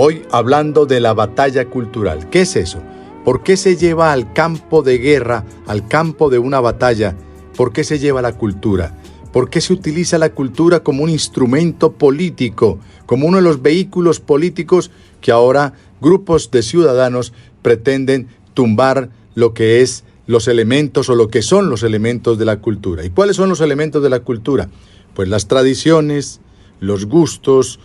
Hoy hablando de la batalla cultural. ¿Qué es eso? ¿Por qué se lleva al campo de guerra, al campo de una batalla? ¿Por qué se lleva la cultura? ¿Por qué se utiliza la cultura como un instrumento político, como uno de los vehículos políticos que ahora grupos de ciudadanos pretenden tumbar lo que es los elementos o lo que son los elementos de la cultura? ¿Y cuáles son los elementos de la cultura? Pues las tradiciones, los gustos,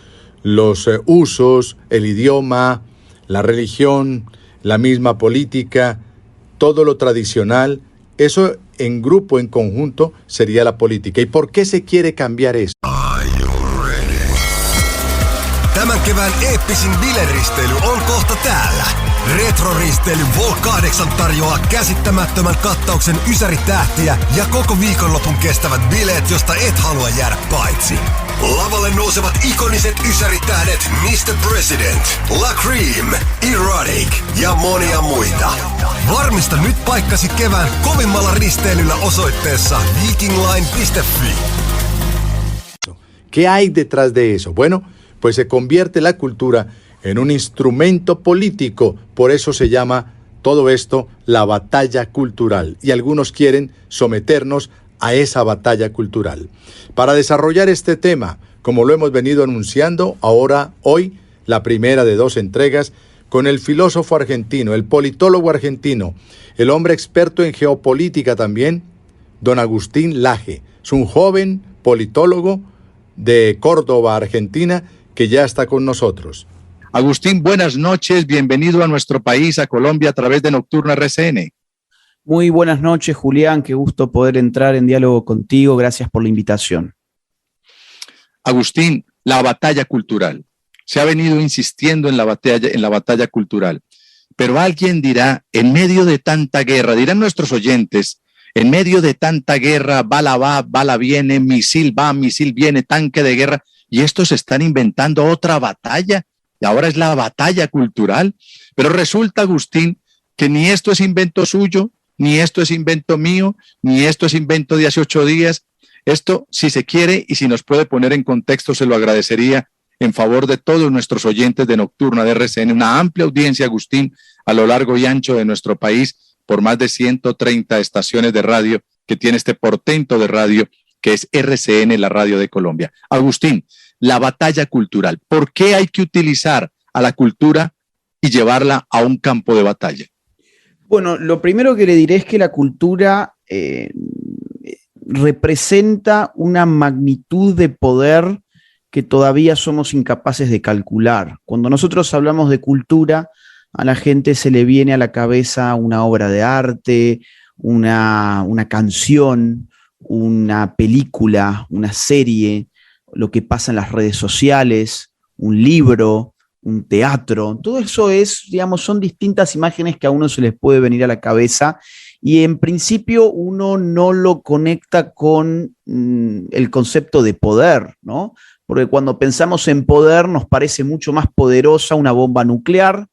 los usos, el idioma, la religión, la misma política, todo lo tradicional. Eso en grupo, en conjunto, sería la política. ¿Y por qué se quiere cambiar eso? Tämän kevään eeppisin bileristely on kohta täällä. Retroristely Vol 8 tarjoaa käsittämättömän kattauksen ysäritähtiä ja koko viikonlopun kestävät bileet, josta et halua jäädä paitsi. Lavalle nousevat ikoniset ysäritähdet Mr. President, La Cream, Erotic ja monia muita. Varmista nyt paikkasi kevään kovimmalla risteilyllä osoitteessa vikingline.fi. ¿Qué hay detrás de eso? Bueno, pues se convierte la cultura en un instrumento político. Por eso se llama todo esto la batalla cultural. Y algunos quieren someternos a esa batalla cultural. Para desarrollar este tema, como lo hemos venido anunciando, hoy, la primera de 2 entregas, con el filósofo argentino, el politólogo argentino, el hombre experto en geopolítica también, don Agustín Laje. Es un joven politólogo de Córdoba, Argentina, que ya está con nosotros. Agustín, buenas noches, bienvenido a nuestro país, a Colombia, a través de Nocturna RCN. Muy buenas noches, Julián, qué gusto poder entrar en diálogo contigo, gracias por la invitación. Agustín, la batalla cultural. Se ha venido insistiendo en la batalla cultural, pero alguien dirá, en medio de tanta guerra, dirán nuestros oyentes, en medio de tanta guerra, bala va, bala viene, misil va, misil viene, tanque de guerra, y estos están inventando otra batalla, y ahora es la batalla cultural. Pero resulta, Agustín, que ni esto es invento suyo, ni esto es invento mío, ni esto es invento de hace 8 días. Esto, si se quiere y si nos puede poner en contexto, se lo agradecería en favor de todos nuestros oyentes de Nocturna de RCN, una amplia audiencia, Agustín, a lo largo y ancho de nuestro país, por más de 130 estaciones de radio que tiene este portento de radio que es RCN, la radio de Colombia. Agustín, la batalla cultural. ¿Por qué hay que utilizar a la cultura y llevarla a un campo de batalla? Bueno, lo primero que le diré es que la cultura representa una magnitud de poder que todavía somos incapaces de calcular. Cuando nosotros hablamos de cultura, a la gente se le viene a la cabeza una obra de arte, una canción, una película, una serie, lo que pasa en las redes sociales, un libro, un teatro. Todo eso son distintas imágenes que a uno se les puede venir a la cabeza y en principio uno no lo conecta con el concepto de poder, ¿no? Porque cuando pensamos en poder nos parece mucho más poderosa una bomba nuclear,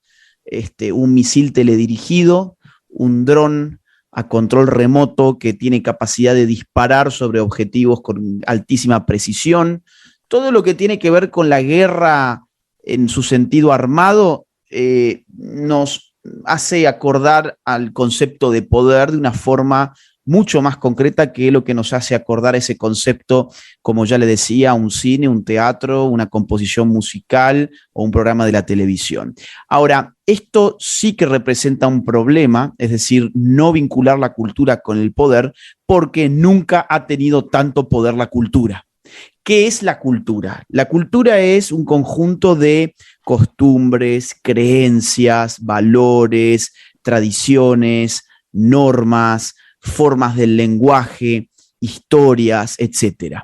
un misil teledirigido, un dron a control remoto que tiene capacidad de disparar sobre objetivos con altísima precisión. Todo lo que tiene que ver con la guerra en su sentido armado nos hace acordar al concepto de poder de una forma mucho más concreta que lo que nos hace acordar ese concepto, como ya le decía, un cine, un teatro, una composición musical o un programa de la televisión. Ahora, esto sí que representa un problema, es decir, no vincular la cultura con el poder, porque nunca ha tenido tanto poder la cultura. ¿Qué es la cultura? La cultura es un conjunto de costumbres, creencias, valores, tradiciones, normas, formas del lenguaje, historias, etc.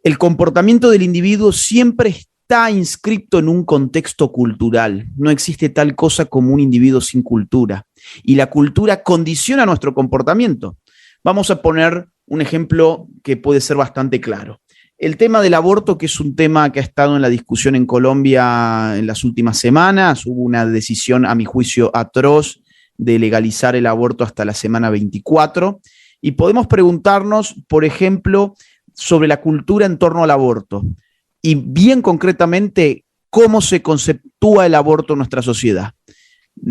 El comportamiento del individuo siempre está inscrito en un contexto cultural. No existe tal cosa como un individuo sin cultura. Y la cultura condiciona nuestro comportamiento. Vamos a poner un ejemplo que puede ser bastante claro. El tema del aborto, que es un tema que ha estado en la discusión en Colombia en las últimas semanas, hubo una decisión, a mi juicio, atroz de legalizar el aborto hasta la semana 24, y podemos preguntarnos, por ejemplo, sobre la cultura en torno al aborto, y bien concretamente, cómo se conceptúa el aborto en nuestra sociedad.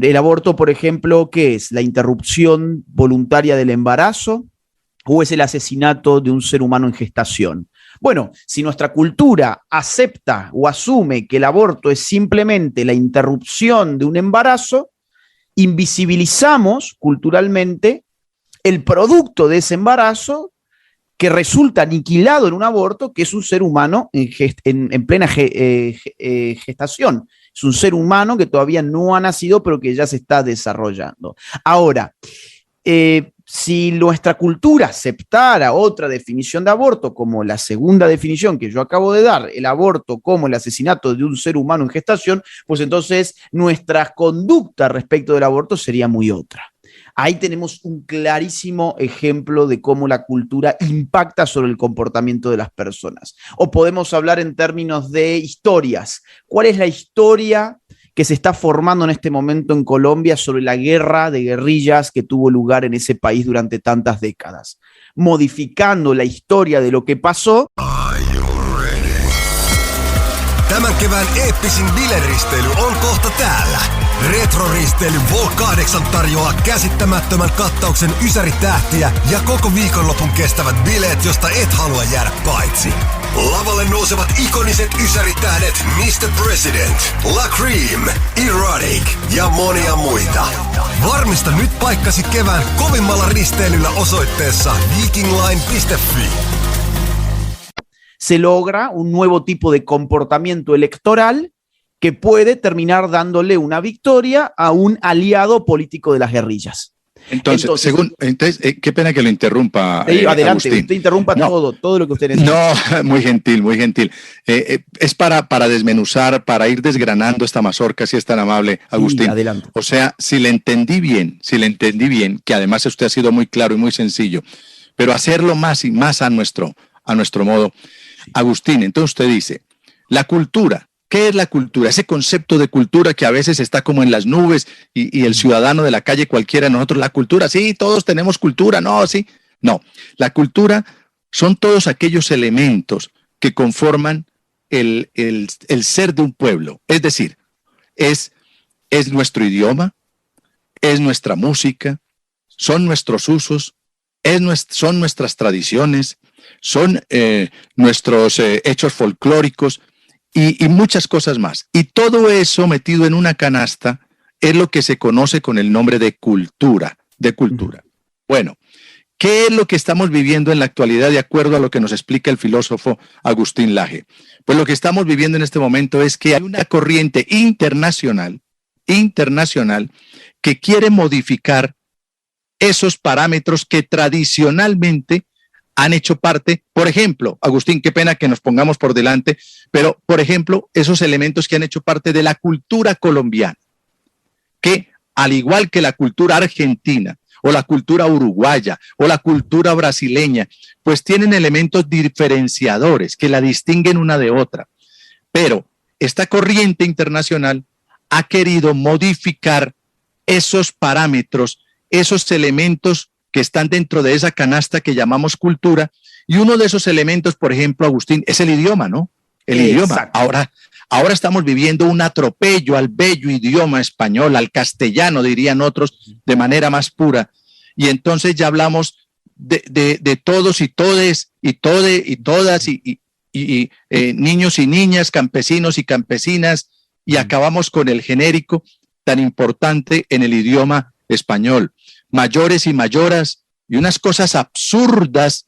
El aborto, por ejemplo, ¿qué es? ¿La interrupción voluntaria del embarazo o es el asesinato de un ser humano en gestación? Bueno, si nuestra cultura acepta o asume que el aborto es simplemente la interrupción de un embarazo, invisibilizamos culturalmente el producto de ese embarazo que resulta aniquilado en un aborto, que es un ser humano en plena gestación. Es un ser humano que todavía no ha nacido, pero que ya se está desarrollando. Ahora, si nuestra cultura aceptara otra definición de aborto, como la segunda definición que yo acabo de dar, el aborto como el asesinato de un ser humano en gestación, pues entonces nuestra conducta respecto del aborto sería muy otra. Ahí tenemos un clarísimo ejemplo de cómo la cultura impacta sobre el comportamiento de las personas. O podemos hablar en términos de historias. ¿Cuál es la historia que se está formando en este momento en Colombia sobre la guerra de guerrillas que tuvo lugar en ese país durante tantas décadas? Modificando la historia de lo que pasó. Tämän kevään eeppisin bileristely on kohta täällä. Retroristeily Vol 8 tarjoaa käsittämättömän kattauksen ysäritähtiä ja koko viikonlopun kestävät bileet, josta et halua jäädä paitsi. Lavalle nousevat ikoniset ysäritähdet Mr. President, La Cream, Erotic ja monia muita. Varmista nyt paikkasi kevään kovimmalla risteilyllä osoitteessa vikingline.fi. Se logra un nuevo tipo de comportamiento electoral que puede terminar dándole una victoria a un aliado político de las guerrillas. Entonces, qué pena que lo interrumpa. Adelante, Agustín. usted interrumpa todo lo que usted necesita. No, muy gentil, muy gentil. Es para desmenuzar, para ir desgranando esta mazorca, si es tan amable, Agustín. Sí, adelante. O sea, si le entendí bien, que además usted ha sido muy claro y muy sencillo, pero hacerlo más y más a nuestro modo. Agustín, entonces usted dice, la cultura. ¿Qué es la cultura? Ese concepto de cultura que a veces está como en las nubes y el ciudadano de la calle cualquiera de nosotros, la cultura, sí, todos tenemos cultura, no, sí. No, la cultura son todos aquellos elementos que conforman el ser de un pueblo. Es decir, es nuestro idioma, es nuestra música, son nuestros usos, son nuestras tradiciones, son nuestros hechos folclóricos, y muchas cosas más. Y todo eso metido en una canasta es lo que se conoce con el nombre de cultura. Bueno, ¿qué es lo que estamos viviendo en la actualidad de acuerdo a lo que nos explica el filósofo Agustín Laje? Pues lo que estamos viviendo en este momento es que hay una corriente internacional que quiere modificar esos parámetros que tradicionalmente han hecho parte, por ejemplo, Agustín, qué pena que nos pongamos por delante, pero, por ejemplo, esos elementos que han hecho parte de la cultura colombiana, que al igual que la cultura argentina, o la cultura uruguaya, o la cultura brasileña, pues tienen elementos diferenciadores que la distinguen una de otra. Pero esta corriente internacional ha querido modificar esos parámetros, esos elementos que están dentro de esa canasta que llamamos cultura, y uno de esos elementos, por ejemplo, Agustín, es el idioma, ¿no? El idioma. Ahora estamos viviendo un atropello al bello idioma español, al castellano, dirían otros, de manera más pura, y entonces ya hablamos de todos y todes, y todas, y niños y niñas, campesinos y campesinas, y acabamos con el genérico tan importante en el idioma español. Mayores y mayoras, y unas cosas absurdas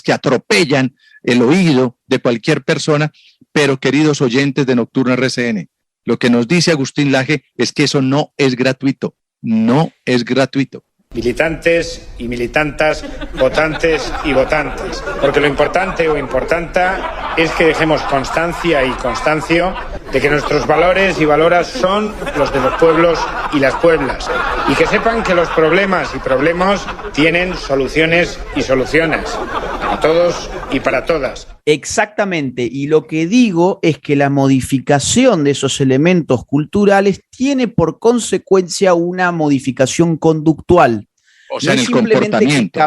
que atropellan el oído de cualquier persona. Pero, queridos oyentes de Nocturno RCN, lo que nos dice Agustín Laje es que eso no es gratuito, no es gratuito. Militantes y militantas, votantes y votantes, porque lo importante o importanta es que dejemos constancia y constancio de que nuestros valores y valoras son los de los pueblos y las pueblas, y que sepan que los problemas y problemas tienen soluciones y soluciones, para todos y para todas. Exactamente, y lo que digo es que la modificación de esos elementos culturales tiene por consecuencia una modificación conductual. O sea, no en el comportamiento.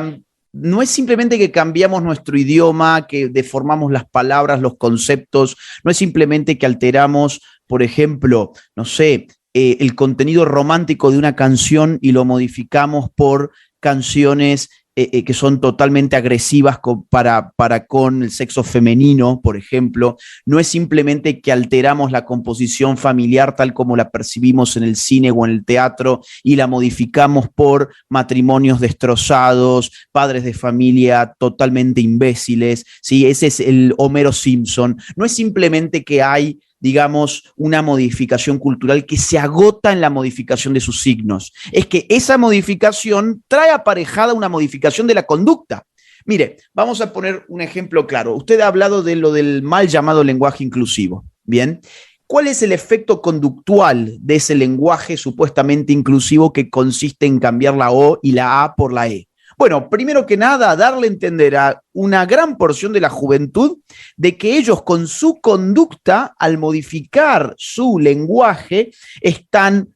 no es simplemente que cambiamos nuestro idioma, que deformamos las palabras, los conceptos, no es simplemente que alteramos, por ejemplo, no sé, el contenido romántico de una canción y lo modificamos por canciones que son totalmente agresivas para con el sexo femenino, por ejemplo. No es simplemente que alteramos la composición familiar tal como la percibimos en el cine o en el teatro y la modificamos por matrimonios destrozados, padres de familia totalmente imbéciles, ¿sí? Ese es el Homero Simpson. No es simplemente que hay, digamos, una modificación cultural que se agota en la modificación de sus signos. Es que esa modificación trae aparejada una modificación de la conducta. Mire, vamos a poner un ejemplo claro. Usted ha hablado de lo del mal llamado lenguaje inclusivo. Bien. ¿Cuál es el efecto conductual de ese lenguaje supuestamente inclusivo que consiste en cambiar la O y la A por la E? Bueno, primero que nada, darle a entender a una gran porción de la juventud de que ellos con su conducta, al modificar su lenguaje, están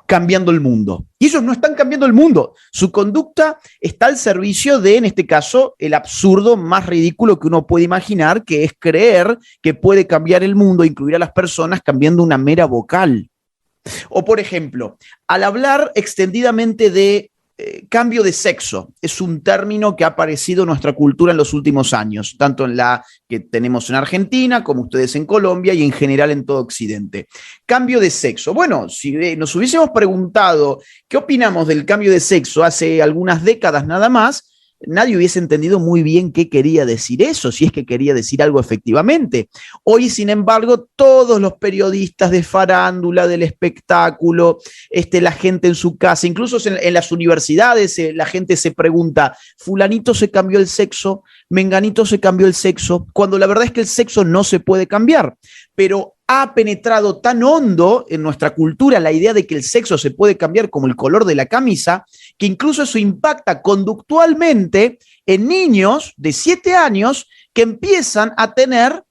cambiando el mundo. Y ellos no están cambiando el mundo. Su conducta está al servicio de, en este caso, el absurdo más ridículo que uno puede imaginar, que es creer que puede cambiar el mundo, incluir a las personas cambiando una mera vocal. O, por ejemplo, al hablar extendidamente de cambio de sexo, es un término que ha aparecido en nuestra cultura en los últimos años, tanto en la que tenemos en Argentina, como ustedes en Colombia y en general en todo Occidente. Cambio de sexo. Bueno, si nos hubiésemos preguntado qué opinamos del cambio de sexo hace algunas décadas nada más, nadie hubiese entendido muy bien qué quería decir eso, si es que quería decir algo efectivamente. Hoy, sin embargo, todos los periodistas de farándula, del espectáculo, la gente en su casa, incluso en las universidades, la gente se pregunta, fulanito se cambió el sexo, menganito se cambió el sexo, cuando la verdad es que el sexo no se puede cambiar, pero ha penetrado tan hondo en nuestra cultura la idea de que el sexo se puede cambiar como el color de la camisa, que incluso eso impacta conductualmente en niños de 7 años que empiezan a tener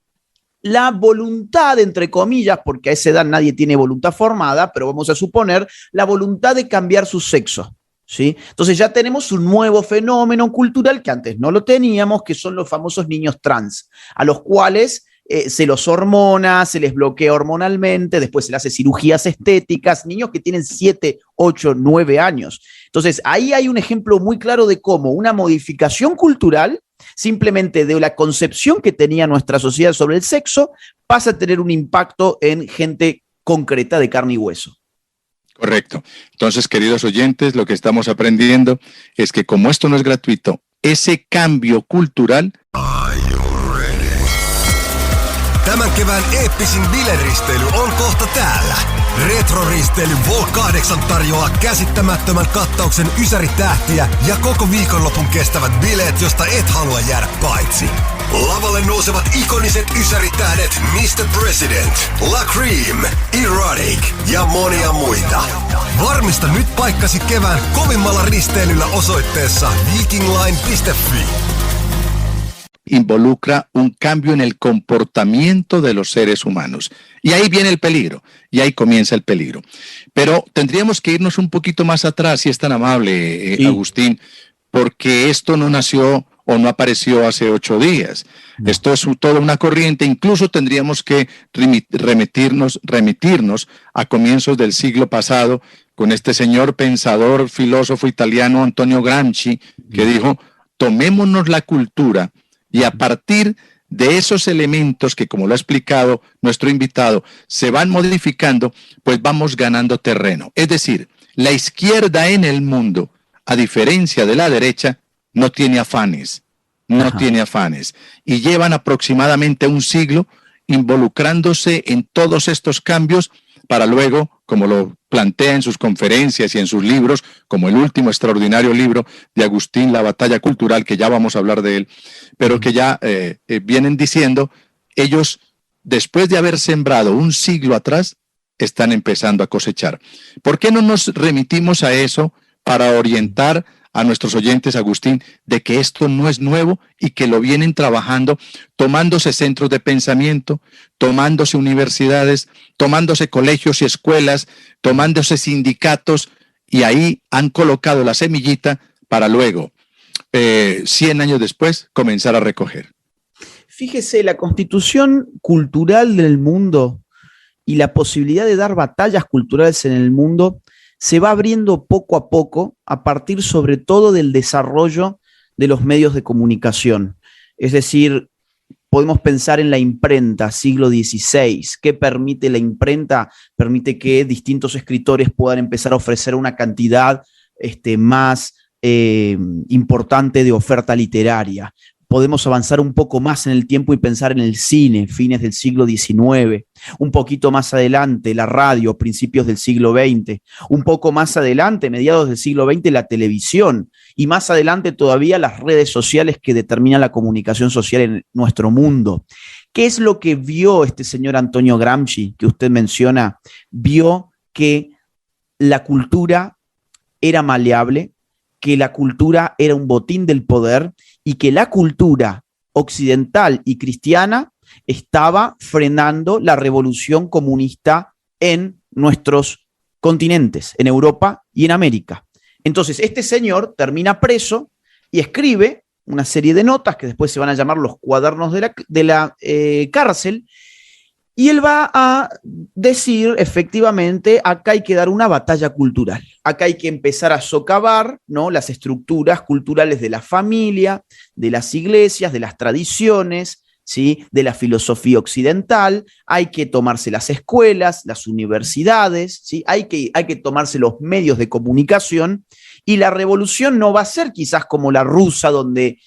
la voluntad, entre comillas, porque a esa edad nadie tiene voluntad formada, pero vamos a suponer la voluntad de cambiar su sexo. ¿Sí? Entonces ya tenemos un nuevo fenómeno cultural que antes no lo teníamos, que son los famosos niños trans, a los cuales se los hormona, se les bloquea hormonalmente, después se les hace cirugías estéticas, niños que tienen 7, 8, 9 años. Entonces, ahí hay un ejemplo muy claro de cómo una modificación cultural, simplemente de la concepción que tenía nuestra sociedad sobre el sexo, pasa a tener un impacto en gente concreta de carne y hueso. Correcto. Entonces, queridos oyentes, lo que estamos aprendiendo es que como esto no es gratuito, ese cambio cultural... Tämän kevään eeppisin bileristely on kohta täällä. Retroristeily Vol 8 tarjoaa käsittämättömän kattauksen ysäritähtiä ja koko viikonlopun kestävät bileet, josta et halua jäädä paitsi. Lavalle nousevat ikoniset ysäritähdet Mr. President, La Cream, Erotic ja monia muita. Varmista nyt paikkasi kevään kovimmalla risteilyllä osoitteessa vikingline.fi. Involucra un cambio en el comportamiento de los seres humanos. Y ahí viene el peligro, y ahí comienza el peligro. Pero tendríamos que irnos un poquito más atrás, si es tan amable, Agustín, porque esto no nació o no apareció hace 8 días. Esto es toda una corriente, incluso tendríamos que remitirnos a comienzos del siglo pasado con este señor pensador, filósofo italiano Antonio Gramsci, que dijo, tomémonos la cultura y a partir de esos elementos que, como lo ha explicado nuestro invitado, se van modificando, pues vamos ganando terreno. Es decir, la izquierda en el mundo, a diferencia de la derecha, no tiene afanes, y llevan aproximadamente un siglo involucrándose en todos estos cambios para luego, como lo plantea en sus conferencias y en sus libros, como el último extraordinario libro de Agustín, La batalla cultural, que ya vamos a hablar de él, pero que ya vienen diciendo, ellos, después de haber sembrado un siglo atrás, están empezando a cosechar. ¿Por qué no nos remitimos a eso para orientar a nuestros oyentes, Agustín, de que esto no es nuevo y que lo vienen trabajando, tomándose centros de pensamiento, tomándose universidades, tomándose colegios y escuelas, tomándose sindicatos, y ahí han colocado la semillita para luego 100 años después, comenzar a recoger. Fíjese, la constitución cultural del mundo y la posibilidad de dar batallas culturales en el mundo se va abriendo poco a poco a partir sobre todo del desarrollo de los medios de comunicación. Es decir, podemos pensar en la imprenta, siglo XVI. ¿Qué permite la imprenta? Permite que distintos escritores puedan empezar a ofrecer una cantidad más importante de oferta literaria. Podemos avanzar un poco más en el tiempo y pensar en el cine, fines del siglo XIX, un poquito más adelante la radio, principios del siglo XX, un poco más adelante, mediados del siglo XX, la televisión, y más adelante todavía las redes sociales que determinan la comunicación social en nuestro mundo. ¿Qué es lo que vio este señor Antonio Gramsci, que usted menciona? Vio que la cultura era maleable, que la cultura era un botín del poder y que la cultura occidental y cristiana estaba frenando la revolución comunista en nuestros continentes, en Europa y en América. Entonces, este señor termina preso y escribe una serie de notas que después se van a llamar los cuadernos de la cárcel, y él va a decir, efectivamente, acá hay que dar una batalla cultural. Acá hay que empezar a socavar, ¿no?, las estructuras culturales de la familia, de las iglesias, de las tradiciones, ¿sí?, de la filosofía occidental. Hay que tomarse las escuelas, las universidades, ¿sí?, hay que tomarse los medios de comunicación. Y la revolución no va a ser quizás como la rusa, donde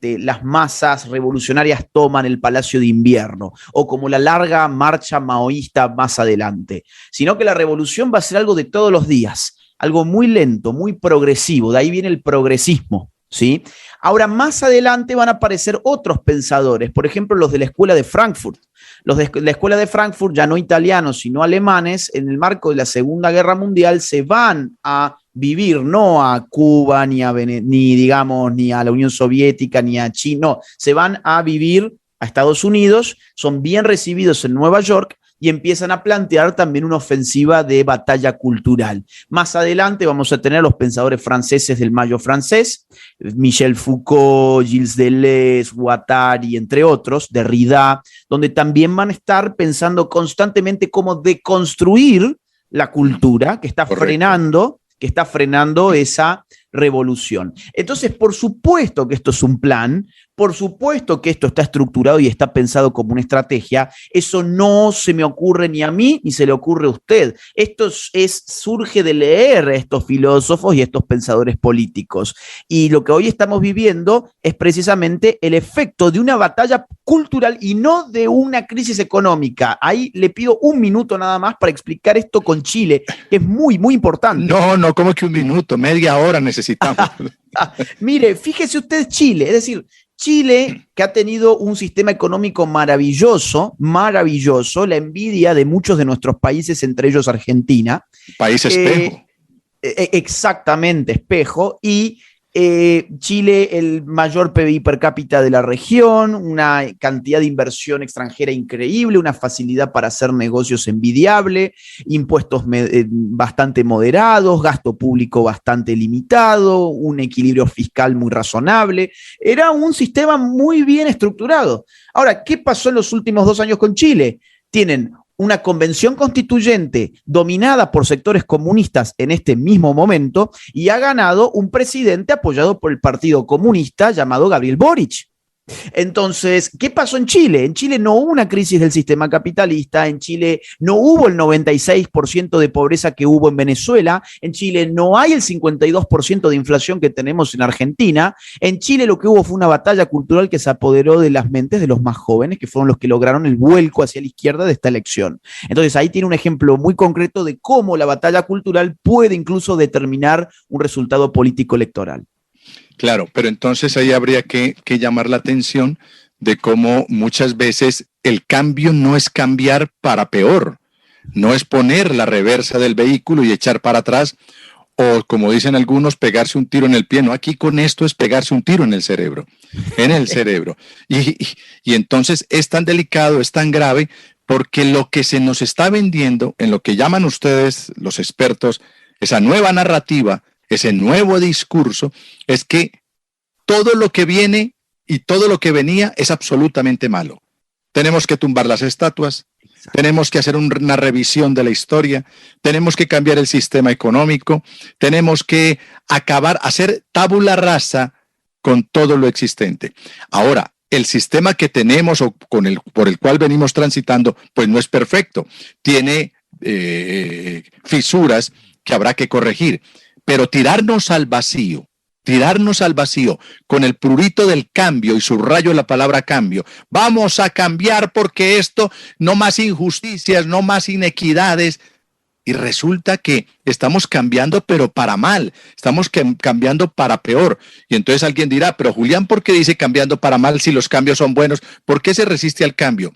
las masas revolucionarias toman el Palacio de Invierno, o como la larga marcha maoísta más adelante, sino que la revolución va a ser algo de todos los días, algo muy lento, muy progresivo. De ahí viene el progresismo, ¿sí? Ahora, más adelante van a aparecer otros pensadores, por ejemplo, los de la Escuela de Frankfurt. Los de la Escuela de Frankfurt, ya no italianos, sino alemanes, en el marco de la Segunda Guerra Mundial, se van a vivir no a Cuba, ni a la Unión Soviética, ni a China, no, se van a vivir a Estados Unidos, son bien recibidos en Nueva York y empiezan a plantear también una ofensiva de batalla cultural. Más adelante vamos a tener a los pensadores franceses del Mayo francés, Michel Foucault, Gilles Deleuze, Guattari, entre otros, Derrida, donde también van a estar pensando constantemente cómo deconstruir la cultura que está frenando esa revolución. Entonces, por supuesto que esto es un plan, por supuesto que esto está estructurado y está pensado como una estrategia. Eso no se me ocurre ni a mí ni se le ocurre a usted. Esto surge de leer a estos filósofos y a estos pensadores políticos. Y lo que hoy estamos viviendo es precisamente el efecto de una batalla cultural y no de una crisis económica. Ahí le pido un minuto nada más para explicar esto con Chile, que es muy, muy importante. No, ¿cómo que un minuto? Media hora necesitamos. Mire, fíjese usted Chile, es decir, Chile, que ha tenido un sistema económico maravilloso, la envidia de muchos de nuestros países, entre ellos Argentina. País espejo. Exactamente, espejo. Y Chile, el mayor PBI per cápita de la región, una cantidad de inversión extranjera increíble, una facilidad para hacer negocios envidiable, impuestos bastante moderados, gasto público bastante limitado, un equilibrio fiscal muy razonable. Era un sistema muy bien estructurado. Ahora, ¿qué pasó en los últimos 2 años con Chile? Tienen una convención constituyente dominada por sectores comunistas en este mismo momento y ha ganado un presidente apoyado por el Partido Comunista llamado Gabriel Boric. Entonces, ¿qué pasó en Chile? En Chile no hubo una crisis del sistema capitalista, en Chile no hubo el 96% de pobreza que hubo en Venezuela, en Chile no hay el 52% de inflación que tenemos en Argentina. En Chile lo que hubo fue una batalla cultural que se apoderó de las mentes de los más jóvenes, que fueron los que lograron el vuelco hacia la izquierda de esta elección. Entonces, ahí tiene un ejemplo muy concreto de cómo la batalla cultural puede incluso determinar un resultado político electoral. Claro, pero entonces ahí habría que llamar la atención de cómo muchas veces el cambio no es cambiar para peor, no es poner la reversa del vehículo y echar para atrás, o como dicen algunos, pegarse un tiro en el pie. No, aquí con esto es pegarse un tiro en el cerebro, Y entonces es tan delicado, es tan grave, porque lo que se nos está vendiendo, en lo que llaman ustedes los expertos, esa nueva narrativa, ese nuevo discurso, es que todo lo que viene y todo lo que venía es absolutamente malo. Tenemos que tumbar las estatuas, tenemos que hacer una revisión de la historia, tenemos que cambiar el sistema económico, tenemos que hacer tabula rasa con todo lo existente. Ahora, el sistema que tenemos o por el cual venimos transitando, pues no es perfecto. Tiene fisuras que habrá que corregir, pero tirarnos al vacío con el prurito del cambio, y subrayo la palabra cambio, vamos a cambiar porque esto, no más injusticias, no más inequidades, y resulta que estamos cambiando pero para mal, estamos cambiando para peor. Y entonces alguien dirá, pero Julián, ¿por qué dice cambiando para mal si los cambios son buenos? ¿Por qué se resiste al cambio?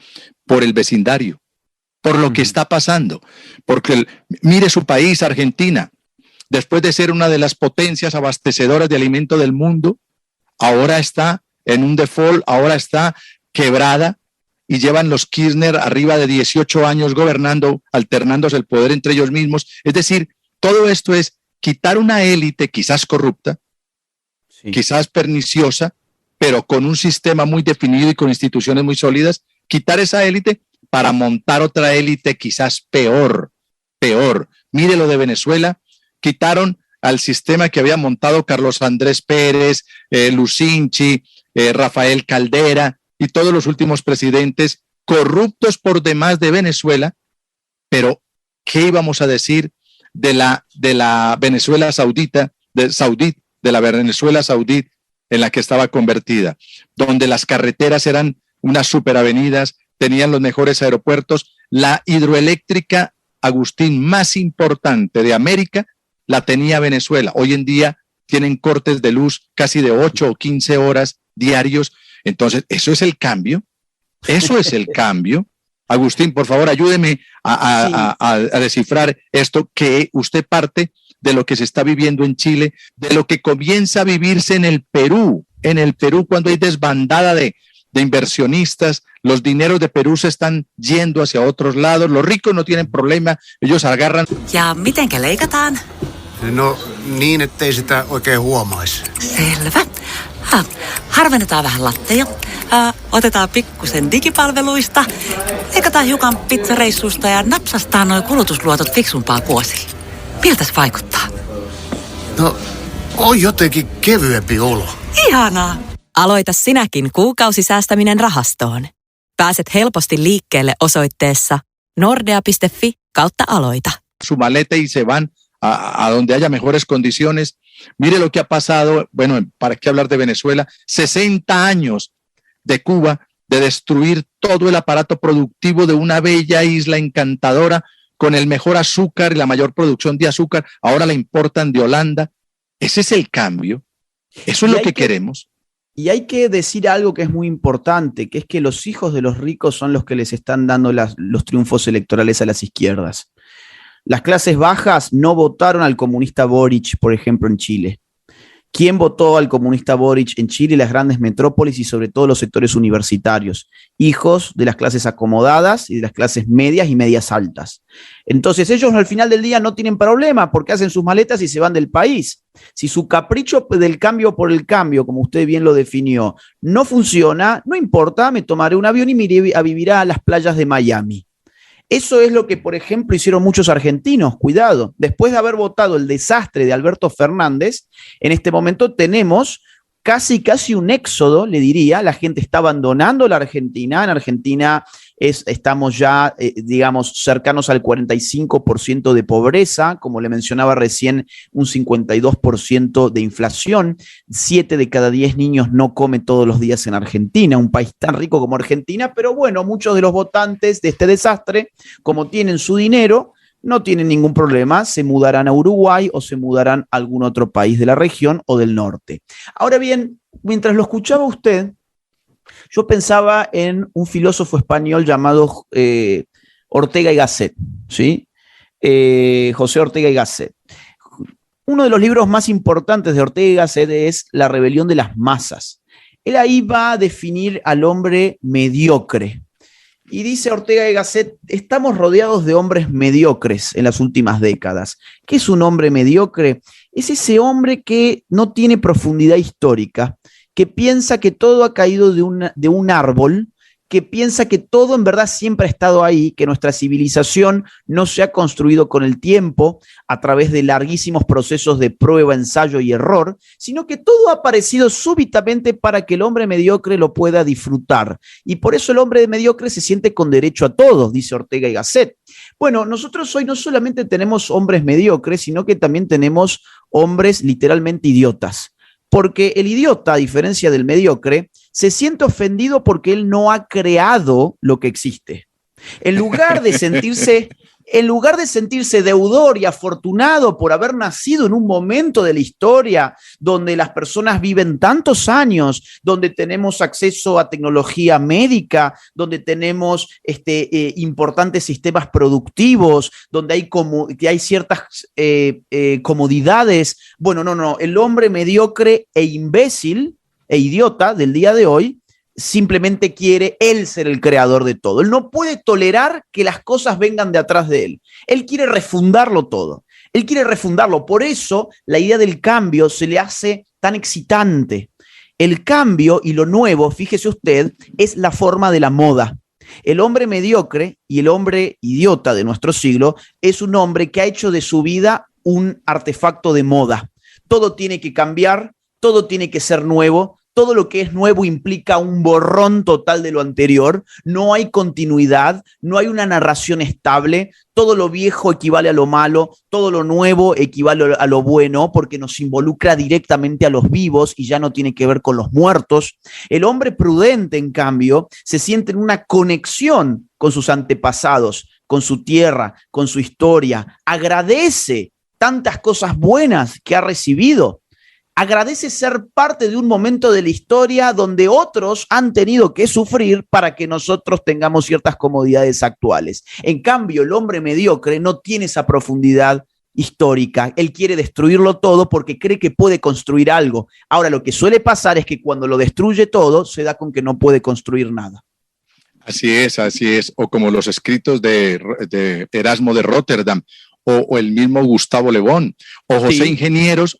Por el vecindario, por lo que está pasando, porque mire su país, Argentina. Después de ser una de las potencias abastecedoras de alimento del mundo, ahora está en un default, ahora está quebrada, y llevan los Kirchner arriba de 18 años gobernando, alternándose el poder entre ellos mismos. Es decir, todo esto es quitar una élite quizás corrupta, sí, quizás perniciosa, pero con un sistema muy definido y con instituciones muy sólidas, quitar esa élite para montar otra élite quizás peor. Mire lo de Venezuela. Quitaron al sistema que había montado Carlos Andrés Pérez, Lucinchi, Rafael Caldera y todos los últimos presidentes corruptos por demás de Venezuela. Pero, ¿qué íbamos a decir de la Venezuela saudita, de la Venezuela saudí en la que estaba convertida? Donde las carreteras eran unas superavenidas, tenían los mejores aeropuertos, la hidroeléctrica, Agustín, más importante de América, la tenía Venezuela. Hoy en día tienen cortes de luz casi de 8 o 15 horas diarios. Entonces, ¿eso es el cambio? ¿Eso es el cambio? Agustín, por favor, ayúdeme a descifrar esto, que usted parte de lo que se está viviendo en Chile, de lo que comienza a vivirse en el Perú cuando hay desbandada de inversionistas. Los dineros de Perú se están yendo hacia otros lados, los ricos no tienen problema, ellos agarran. Ja mitenkä leikataan? No niin, ettei sitä oikein huomaisi. Selvä. Harvennetaan vähän latteja, otetaan pikkusen digipalveluista, leikataan hiukan pizzareissusta ja napsastaan nuo kulutusluotot fiksumpaa vuosille. Miltäs vaikuttaa? No, on jotenkin kevyempi olo. Ihanaa! Aloita sinäkin kuukausisäästäminen rahastoon. Pääset helposti liikkeelle osoitteessa nordea.fi/aloita. Su maleta y se van a donde haya mejores condiciones. Mire lo que ha pasado, bueno, ¿para qué hablar de Venezuela? 60 años de Cuba, de destruir todo el aparato productivo de una bella isla encantadora con el mejor azúcar y la mayor producción de azúcar. Ahora la importan de Holanda. Ese es el cambio. Eso es lo que queremos. Y hay que decir algo que es muy importante, que es que los hijos de los ricos son los que les están dando los triunfos electorales a las izquierdas. Las clases bajas no votaron al comunista Boric, por ejemplo, en Chile. ¿Quién votó al comunista Boric en Chile? Las grandes metrópolis y sobre todo los sectores universitarios, hijos de las clases acomodadas y de las clases medias y medias altas. Entonces ellos al final del día no tienen problema porque hacen sus maletas y se van del país. Si su capricho del cambio por el cambio, como usted bien lo definió, no funciona, no importa, me tomaré un avión y me iré a vivir a las playas de Miami. Eso es lo que, por ejemplo, hicieron muchos argentinos. Cuidado, después de haber votado el desastre de Alberto Fernández, en este momento tenemos casi un éxodo, le diría. La gente está abandonando la Argentina. En Argentina estamos ya, digamos, cercanos al 45% de pobreza, como le mencionaba recién, un 52% de inflación. 7 de cada 10 niños no comen todos los días en Argentina, un país tan rico como Argentina, pero bueno, muchos de los votantes de este desastre, como tienen su dinero, no tienen ningún problema, se mudarán a Uruguay o se mudarán a algún otro país de la región o del norte. Ahora bien, mientras lo escuchaba usted, yo pensaba en un filósofo español llamado Ortega y Gasset, ¿sí? José Ortega y Gasset. Uno de los libros más importantes de Ortega y Gasset es La rebelión de las masas. Él ahí va a definir al hombre mediocre. Y dice Ortega y Gasset, estamos rodeados de hombres mediocres en las últimas décadas. ¿Qué es un hombre mediocre? Es ese hombre que no tiene profundidad histórica, que piensa que todo ha caído de un árbol, que piensa que todo en verdad siempre ha estado ahí, que nuestra civilización no se ha construido con el tiempo a través de larguísimos procesos de prueba, ensayo y error, sino que todo ha aparecido súbitamente para que el hombre mediocre lo pueda disfrutar. Y por eso el hombre mediocre se siente con derecho a todo, dice Ortega y Gasset. Bueno, nosotros hoy no solamente tenemos hombres mediocres, sino que también tenemos hombres literalmente idiotas. Porque el idiota, a diferencia del mediocre, se siente ofendido porque él no ha creado lo que existe. En lugar de sentirse deudor y afortunado por haber nacido en un momento de la historia donde las personas viven tantos años, donde tenemos acceso a tecnología médica, donde tenemos importantes sistemas productivos, donde hay ciertas comodidades. Bueno, no, el hombre mediocre e imbécil e idiota del día de hoy simplemente quiere él ser el creador de todo. Él no puede tolerar que las cosas vengan de atrás de él. Él quiere refundarlo todo. Él quiere refundarlo. Por eso la idea del cambio se le hace tan excitante. El cambio y lo nuevo, fíjese usted, es la forma de la moda. El hombre mediocre y el hombre idiota de nuestro siglo es un hombre que ha hecho de su vida un artefacto de moda. Todo tiene que cambiar, todo tiene que ser nuevo. Todo lo que es nuevo implica un borrón total de lo anterior, no hay continuidad, no hay una narración estable, todo lo viejo equivale a lo malo, todo lo nuevo equivale a lo bueno porque nos involucra directamente a los vivos y ya no tiene que ver con los muertos. El hombre prudente, en cambio, se siente en una conexión con sus antepasados, con su tierra, con su historia, agradece tantas cosas buenas que ha recibido. Agradece ser parte de un momento de la historia donde otros han tenido que sufrir para que nosotros tengamos ciertas comodidades actuales. En cambio, el hombre mediocre no tiene esa profundidad histórica. Él quiere destruirlo todo porque cree que puede construir algo. Ahora, lo que suele pasar es que cuando lo destruye todo, se da con que no puede construir nada. Así es. O como los escritos de Erasmo de Rotterdam, o el mismo Gustavo Le Bon, o José Ingenieros,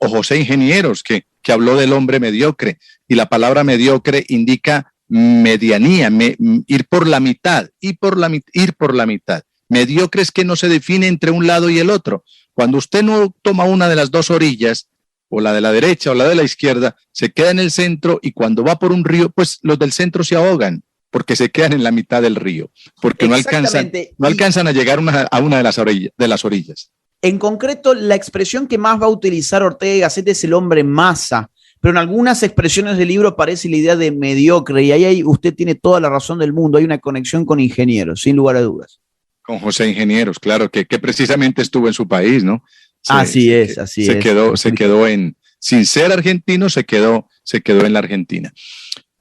que habló del hombre mediocre. Y la palabra mediocre indica medianía, ir por la mitad, ir por la mitad. Mediocre es que no se define entre un lado y el otro. Cuando usted no toma una de las dos orillas, o la de la derecha o la de la izquierda, se queda en el centro y cuando va por un río, pues los del centro se ahogan, porque se quedan en la mitad del río, porque no alcanzan a llegar a una de las orillas. En concreto, la expresión que más va a utilizar Ortega y Gasset es el hombre masa, pero en algunas expresiones del libro aparece la idea de mediocre, y ahí usted tiene toda la razón del mundo, hay una conexión con Ingenieros, sin lugar a dudas. Con José Ingenieros, claro, que precisamente estuvo en su país, ¿no? Así es. Se quedó sin ser argentino, se quedó en la Argentina.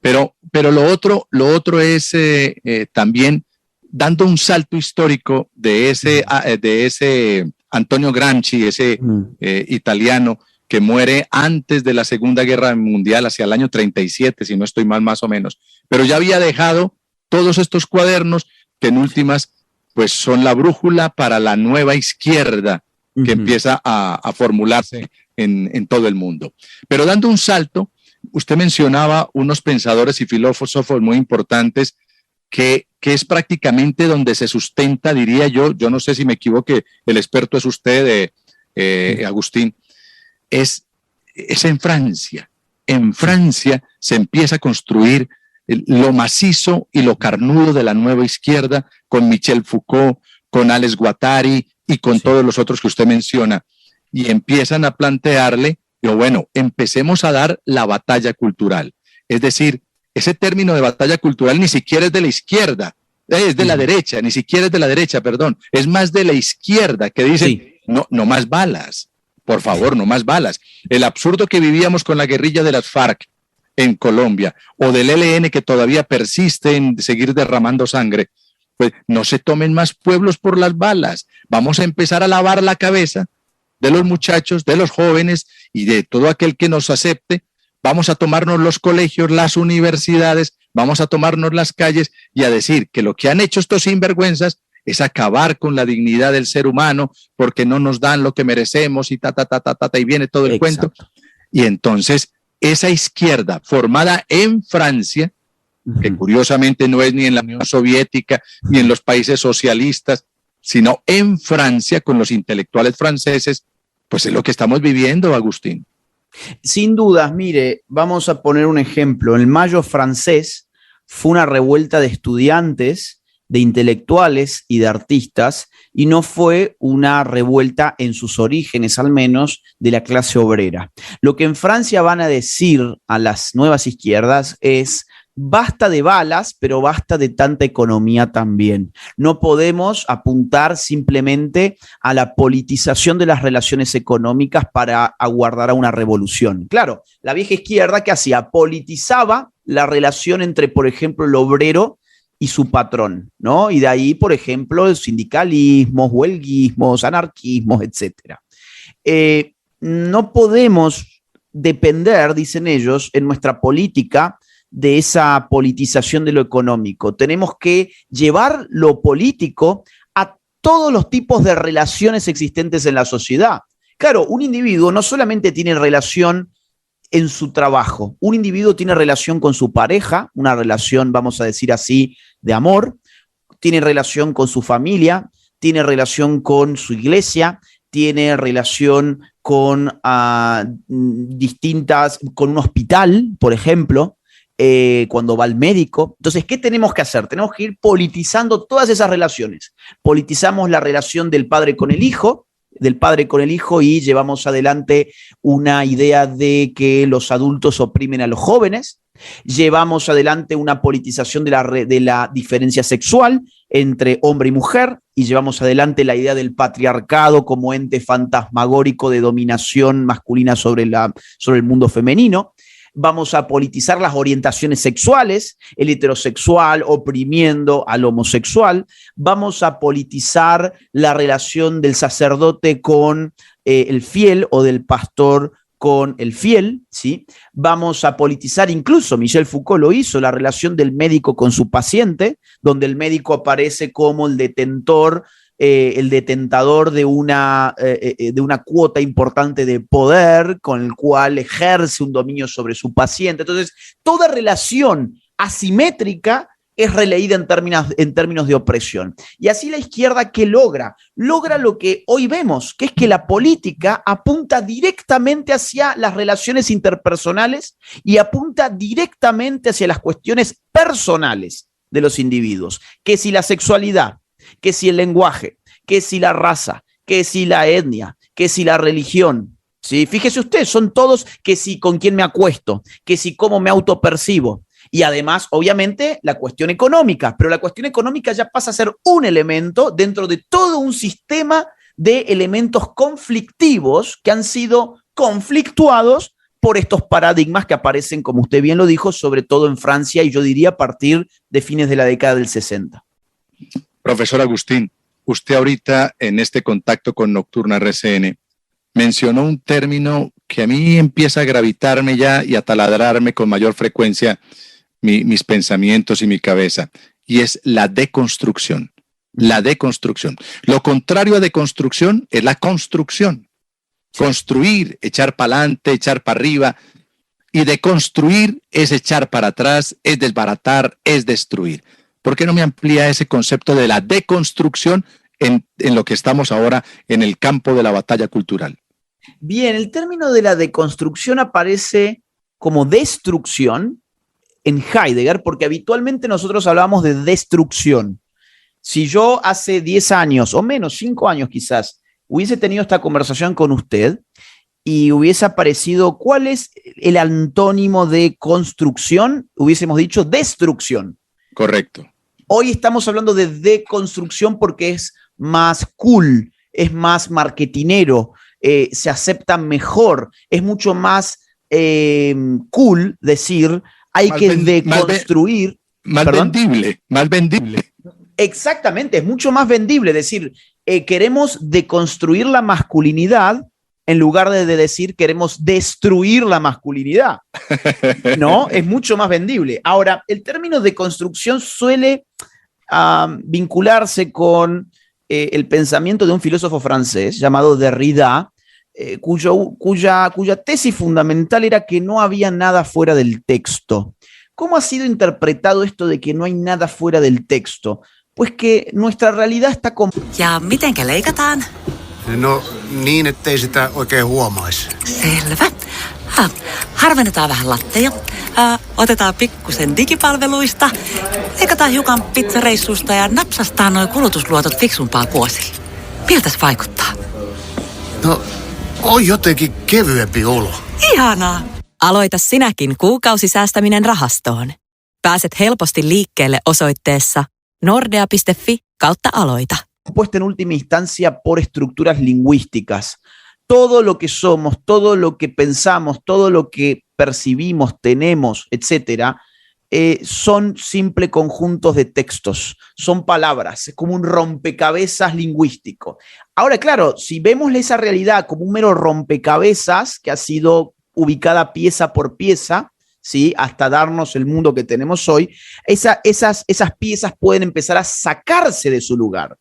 Pero lo otro es también dando un salto histórico de ese Antonio Gramsci, ese italiano que muere antes de la Segunda Guerra Mundial, hacia el año 37, si no estoy mal, más o menos. Pero ya había dejado todos estos cuadernos que en últimas pues son la brújula para la nueva izquierda que empieza a formularse en todo el mundo. Pero dando un salto, usted mencionaba unos pensadores y filósofos muy importantes que es prácticamente donde se sustenta, diría yo no sé si me equivoque, el experto es usted, Agustín, es en Francia. En Francia se empieza a construir lo macizo y lo carnudo de la nueva izquierda con Michel Foucault, con Alex Guattari y con todos los otros que usted menciona, y empiezan a plantearle, pero bueno, empecemos a dar la batalla cultural. Es decir, ese término de batalla cultural ni siquiera es de la izquierda, es de la derecha, ni siquiera es de la derecha, perdón, es más de la izquierda, que dicen, no más balas, por favor, no más balas. El absurdo que vivíamos con la guerrilla de las FARC en Colombia, o del ELN que todavía persiste en seguir derramando sangre, pues no se tomen más pueblos por las balas. Vamos a empezar a lavar la cabeza de los muchachos, de los jóvenes y de todo aquel que nos acepte. Vamos a tomarnos los colegios, las universidades, vamos a tomarnos las calles y a decir que lo que han hecho estos sinvergüenzas es acabar con la dignidad del ser humano porque no nos dan lo que merecemos y y viene todo el cuento. Y entonces esa izquierda formada en Francia, que curiosamente no es ni en la Unión Soviética ni en los países socialistas, sino en Francia con los intelectuales franceses, pues es lo que estamos viviendo, Agustín. Sin dudas, mire, vamos a poner un ejemplo. El Mayo francés fue una revuelta de estudiantes, de intelectuales y de artistas, y no fue una revuelta en sus orígenes, al menos, de la clase obrera. Lo que en Francia van a decir a las nuevas izquierdas es: basta de balas, pero basta de tanta economía también. No podemos apuntar simplemente a la politización de las relaciones económicas para aguardar a una revolución. Claro, la vieja izquierda, ¿qué hacía? Politizaba la relación entre, por ejemplo, el obrero y su patrón, ¿no? Y de ahí, por ejemplo, sindicalismos, huelguismos, anarquismos, etc. No podemos depender, dicen ellos, en nuestra política de esa politización de lo económico. Tenemos que llevar lo político a todos los tipos de relaciones existentes en la sociedad. Claro, un individuo no solamente tiene relación en su trabajo, un individuo tiene relación con su pareja, una relación, vamos a decir así, de amor, tiene relación con su familia, tiene relación con su iglesia, tiene relación con con un hospital, por ejemplo, cuando va al médico. Entonces, ¿qué tenemos que hacer? Tenemos que ir politizando todas esas relaciones. Politizamos la relación del padre con el hijo, y llevamos adelante una idea de que los adultos oprimen a los jóvenes. Llevamos adelante una politización de la diferencia sexual entre hombre y mujer, y llevamos adelante la idea del patriarcado como ente fantasmagórico de dominación masculina sobre el mundo femenino. Vamos a politizar las orientaciones sexuales, el heterosexual oprimiendo al homosexual. Vamos a politizar la relación del sacerdote con el fiel o del pastor con el fiel, ¿sí? Vamos a politizar, incluso Michel Foucault lo hizo, la relación del médico con su paciente, donde el médico aparece como el detentador de una cuota importante de poder con el cual ejerce un dominio sobre su paciente. Entonces, toda relación asimétrica es releída en términos de opresión. Y así la izquierda, ¿qué logra? Logra lo que hoy vemos, que es que la política apunta directamente hacia las relaciones interpersonales y apunta directamente hacia las cuestiones personales de los individuos. Que si la sexualidad, que si el lenguaje, que si la raza, que si la etnia, que si la religión, ¿sí? Fíjese usted, son todos que si con quién me acuesto, que si cómo me autopercibo. Y además, obviamente, la cuestión económica, pero la cuestión económica ya pasa a ser un elemento dentro de todo un sistema de elementos conflictivos que han sido conflictuados por estos paradigmas que aparecen, como usted bien lo dijo, sobre todo en Francia, y yo diría a partir de fines de la década del 60. Profesor Agustín, usted ahorita en este contacto con Nocturna RCN mencionó un término que a mí empieza a gravitarme ya y a taladrarme con mayor frecuencia mis pensamientos y mi cabeza, y es la deconstrucción. La deconstrucción. Lo contrario a deconstrucción es la construcción. Sí. Construir, echar para adelante, echar para arriba, y deconstruir es echar para atrás, es desbaratar, es destruir. ¿Por qué no me amplía ese concepto de la deconstrucción en lo que estamos ahora en el campo de la batalla cultural? Bien, el término de la deconstrucción aparece como destrucción en Heidegger, porque habitualmente nosotros hablamos de destrucción. Si yo hace 10 años, o menos, 5 años quizás, hubiese tenido esta conversación con usted y hubiese aparecido, ¿cuál es el antónimo de construcción? Hubiésemos dicho destrucción. Correcto. Hoy estamos hablando de deconstrucción porque es más cool, es más marketinero, se acepta mejor, es mucho más cool decir hay más que deconstruir. Más vendible. Exactamente, es mucho más vendible decir queremos deconstruir la masculinidad en lugar de decir queremos destruir la masculinidad. No, es mucho más vendible. Ahora, el término deconstrucción suele vincularse con el pensamiento de un filósofo francés llamado Derrida, cuya tesis fundamental era que no había nada fuera del texto. ¿Cómo ha sido interpretado esto de que no hay nada fuera del texto? Pues que nuestra realidad está Ja mitenkä leikataan? No niin, ettei sitä oikein huomaisi. Selvä. Harvennetaan vähän latteja. Otetaan pikkusen digipalveluista. Leikataan hiukan pizzareissusta ja napsastaan nuo kulutusluotot fiksumpaa kuosille. Miltäs vaikuttaa? No, on jotenkin kevyempi olo. Ihanaa! Aloita sinäkin kuukausisäästäminen rahastoon. Pääset helposti liikkeelle osoitteessa nordea.fi/aloita. Puesta en última instancia por estructuras lingüísticas. Todo lo que somos, todo lo que pensamos, todo lo que percibimos, tenemos, etcétera, son simple conjuntos de textos, son palabras, es como un rompecabezas lingüístico. Ahora, claro, si vemos esa realidad como un mero rompecabezas que ha sido ubicada pieza por pieza, ¿sí?, hasta darnos el mundo que tenemos hoy, esas piezas pueden empezar a sacarse de su lugar.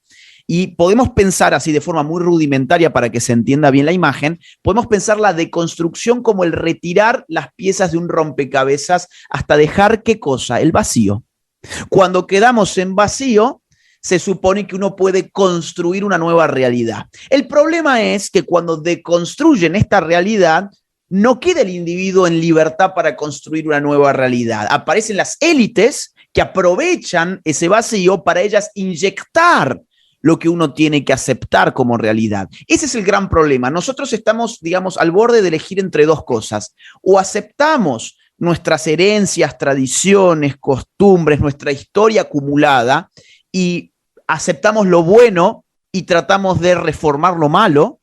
Y podemos pensar así de forma muy rudimentaria para que se entienda bien la imagen, podemos pensar la deconstrucción como el retirar las piezas de un rompecabezas hasta dejar, ¿qué cosa? El vacío. Cuando quedamos en vacío, se supone que uno puede construir una nueva realidad. El problema es que cuando deconstruyen esta realidad, no queda el individuo en libertad para construir una nueva realidad. Aparecen las élites que aprovechan ese vacío para ellas inyectar lo que uno tiene que aceptar como realidad. Ese es el gran problema. Nosotros estamos, digamos, al borde de elegir entre dos cosas. O aceptamos nuestras herencias, tradiciones, costumbres, nuestra historia acumulada y aceptamos lo bueno y tratamos de reformar lo malo,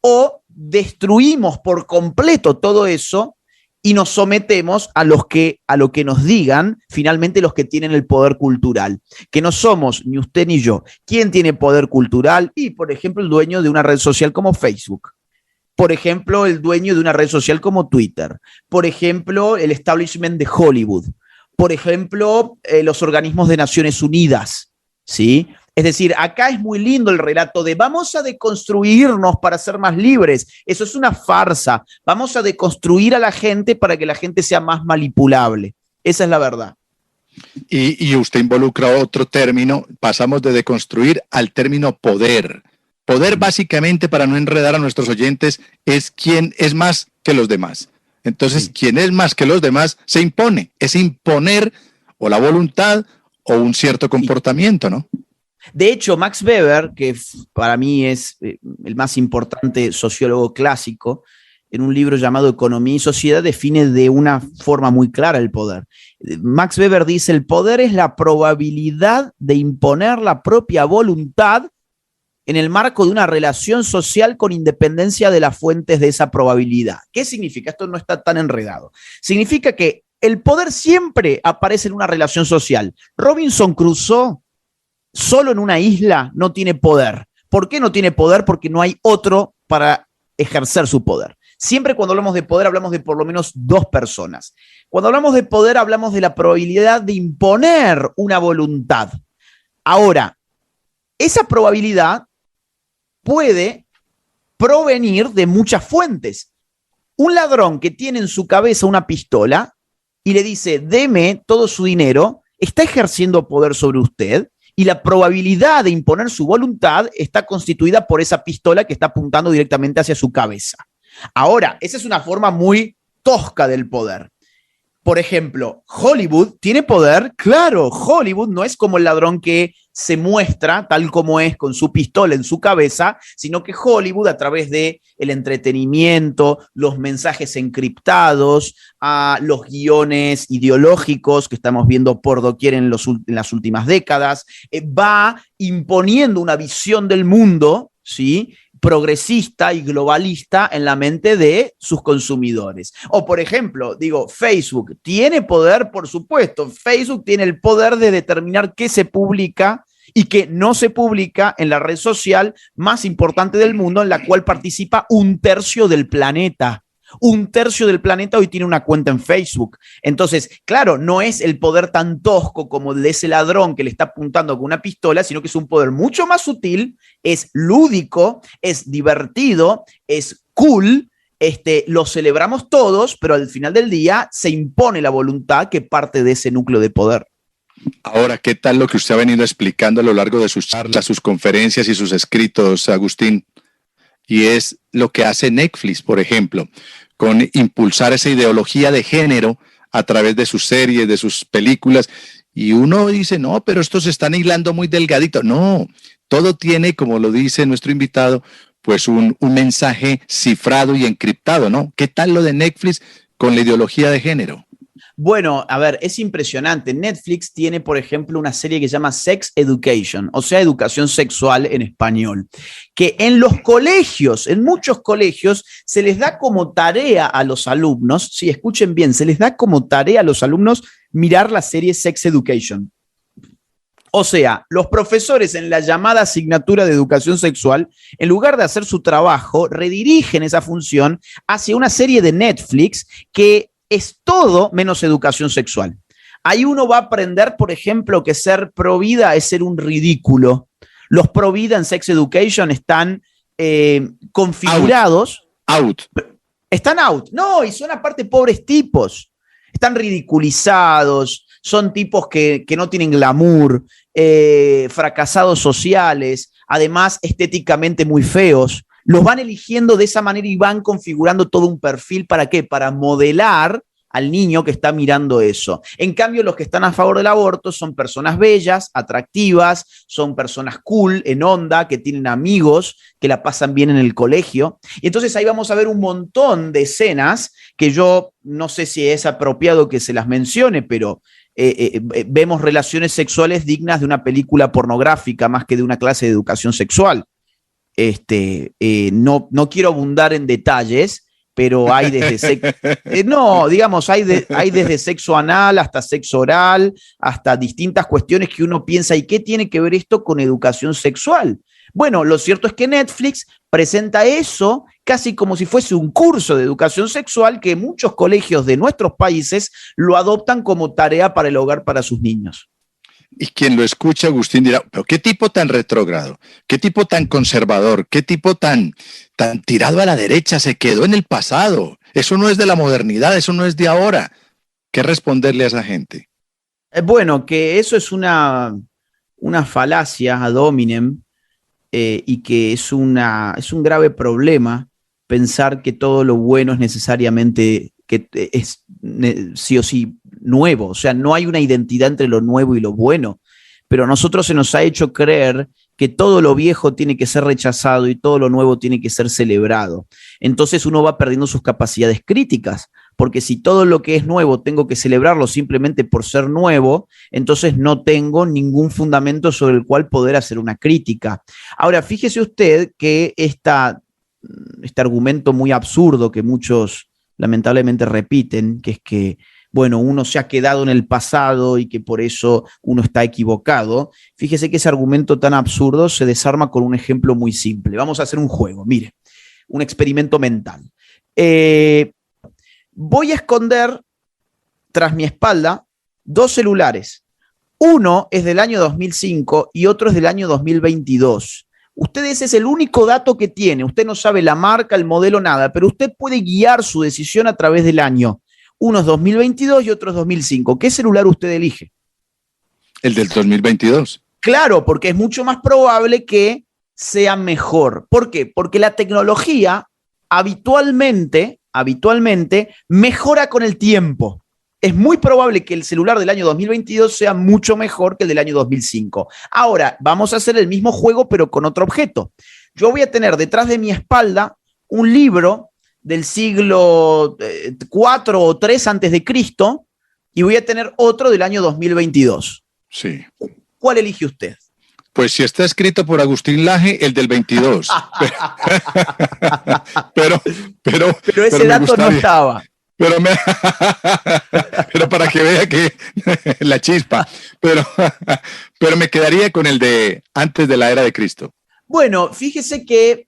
o destruimos por completo todo eso y nos sometemos a lo que nos digan finalmente los que tienen el poder cultural, que no somos ni usted ni yo. ¿Quién tiene poder cultural? Y, por ejemplo, el dueño de una red social como Facebook. Por ejemplo, el dueño de una red social como Twitter. Por ejemplo, el establishment de Hollywood. Por ejemplo, los organismos de Naciones Unidas, ¿sí? Es decir, acá es muy lindo el relato de vamos a deconstruirnos para ser más libres. Eso es una farsa. Vamos a deconstruir a la gente para que la gente sea más manipulable. Esa es la verdad. Y usted involucra otro término, pasamos de deconstruir al término poder. Poder básicamente, para no enredar a nuestros oyentes, es quien es más que los demás. Entonces, quien es más que los demás se impone. Es imponer o la voluntad o un cierto comportamiento, ¿no? De hecho, Max Weber, que para mí es el más importante sociólogo clásico, en un libro llamado Economía y Sociedad, define de una forma muy clara el poder. Max Weber dice, el poder es la probabilidad de imponer la propia voluntad en el marco de una relación social con independencia de las fuentes de esa probabilidad. ¿Qué significa? Esto no está tan enredado. Significa que el poder siempre aparece en una relación social. Robinson Crusoe, solo en una isla, no tiene poder. ¿Por qué no tiene poder? Porque no hay otro para ejercer su poder. Siempre cuando hablamos de poder, hablamos de por lo menos dos personas. Cuando hablamos de poder, hablamos de la probabilidad de imponer una voluntad. Ahora, esa probabilidad puede provenir de muchas fuentes. Un ladrón que tiene en su cabeza una pistola y le dice, deme todo su dinero, está ejerciendo poder sobre usted. Y la probabilidad de imponer su voluntad está constituida por esa pistola que está apuntando directamente hacia su cabeza. Ahora, esa es una forma muy tosca del poder. Por ejemplo, Hollywood tiene poder. Claro, Hollywood no es como el ladrón que se muestra tal como es con su pistola en su cabeza, sino que Hollywood, a través de el entretenimiento, los mensajes encriptados, los guiones ideológicos que estamos viendo por doquier en las últimas décadas, va imponiendo una visión del mundo, ¿sí?, progresista y globalista en la mente de sus consumidores. O, por ejemplo, digo, Facebook tiene poder, por supuesto. Facebook tiene el poder de determinar qué se publica y qué no se publica en la red social más importante del mundo, en la cual participa 1/3 del planeta. 1/3 del planeta hoy tiene una cuenta en Facebook. Entonces, claro, no es el poder tan tosco como el de ese ladrón que le está apuntando con una pistola, sino que es un poder mucho más sutil, es lúdico, es divertido, es cool, lo celebramos todos, pero al final del día se impone la voluntad que parte de ese núcleo de poder. Ahora, ¿qué tal lo que usted ha venido explicando a lo largo de sus charlas, sus conferencias y sus escritos, Agustín? Y es lo que hace Netflix, por ejemplo, con impulsar esa ideología de género a través de sus series, de sus películas. Y uno dice, no, pero estos se están hilando muy delgadito. No, todo tiene, como lo dice nuestro invitado, pues un mensaje cifrado y encriptado, ¿no? ¿Qué tal lo de Netflix con la ideología de género? Bueno, a ver, es impresionante. Netflix tiene, por ejemplo, una serie que se llama Sex Education, o sea, educación sexual en español, que en los colegios, en muchos colegios, se les da como tarea a los alumnos, sí, escuchen bien, se les da como tarea a los alumnos mirar la serie Sex Education. O sea, los profesores en la llamada asignatura de educación sexual, en lugar de hacer su trabajo, redirigen esa función hacia una serie de Netflix que es todo menos educación sexual. Ahí uno va a aprender, por ejemplo, que ser pro vida es ser un ridículo. Los pro vida en Sex Education están configurados. Out. Están out. No, y son aparte pobres tipos. Están ridiculizados, son tipos que no tienen glamour, fracasados sociales, además estéticamente muy feos. Los van eligiendo de esa manera y van configurando todo un perfil. ¿Para qué? Para modelar al niño que está mirando eso. En cambio, los que están a favor del aborto son personas bellas, atractivas, son personas cool, en onda, que tienen amigos, que la pasan bien en el colegio. Y entonces ahí vamos a ver un montón de escenas que yo no sé si es apropiado que se las mencione, pero vemos relaciones sexuales dignas de una película pornográfica más que de una clase de educación sexual. No quiero abundar en detalles, pero hay desde hay desde sexo anal hasta sexo oral, hasta distintas cuestiones que uno piensa, ¿y qué tiene que ver esto con educación sexual? Bueno, lo cierto es que Netflix presenta eso casi como si fuese un curso de educación sexual que muchos colegios de nuestros países lo adoptan como tarea para el hogar para sus niños. Y quien lo escucha, Agustín, dirá, pero qué tipo tan retrógrado, qué tipo tan conservador, qué tipo tan tirado a la derecha, se quedó en el pasado. Eso no es de la modernidad, eso no es de ahora. ¿Qué responderle a esa gente? Bueno, que eso es una falacia ad hominem y que es un grave problema pensar que todo lo bueno es necesariamente que es sí o sí nuevo. O sea, no hay una identidad entre lo nuevo y lo bueno, pero a nosotros se nos ha hecho creer que todo lo viejo tiene que ser rechazado y todo lo nuevo tiene que ser celebrado. Entonces uno va perdiendo sus capacidades críticas, porque si todo lo que es nuevo tengo que celebrarlo simplemente por ser nuevo, entonces no tengo ningún fundamento sobre el cual poder hacer una crítica. Ahora, fíjese usted que este argumento muy absurdo que muchos lamentablemente repiten, que es que, bueno, uno se ha quedado en el pasado y que por eso uno está equivocado. Fíjese que ese argumento tan absurdo se desarma con un ejemplo muy simple. Vamos a hacer un juego, mire, un experimento mental. Voy a esconder tras mi espalda dos celulares. Uno es del año 2005 y otro es del año 2022. Usted ese es el único dato que tiene. Usted no sabe la marca, el modelo, nada, pero usted puede guiar su decisión a través del año. Uno es 2022 y otro es 2005. ¿Qué celular usted elige? El del 2022. Claro, porque es mucho más probable que sea mejor. ¿Por qué? Porque la tecnología habitualmente mejora con el tiempo. Es muy probable que el celular del año 2022 sea mucho mejor que el del año 2005. Ahora, vamos a hacer el mismo juego, pero con otro objeto. Yo voy a tener detrás de mi espalda un libro del siglo IV o III antes de Cristo y voy a tener otro del año 2022. Sí. ¿Cuál elige usted? Pues si está escrito por Agustín Laje, el del 22. pero ese dato no estaba. Pero para que vea que la chispa. Pero me quedaría con el de antes de la era de Cristo. Bueno, fíjese que,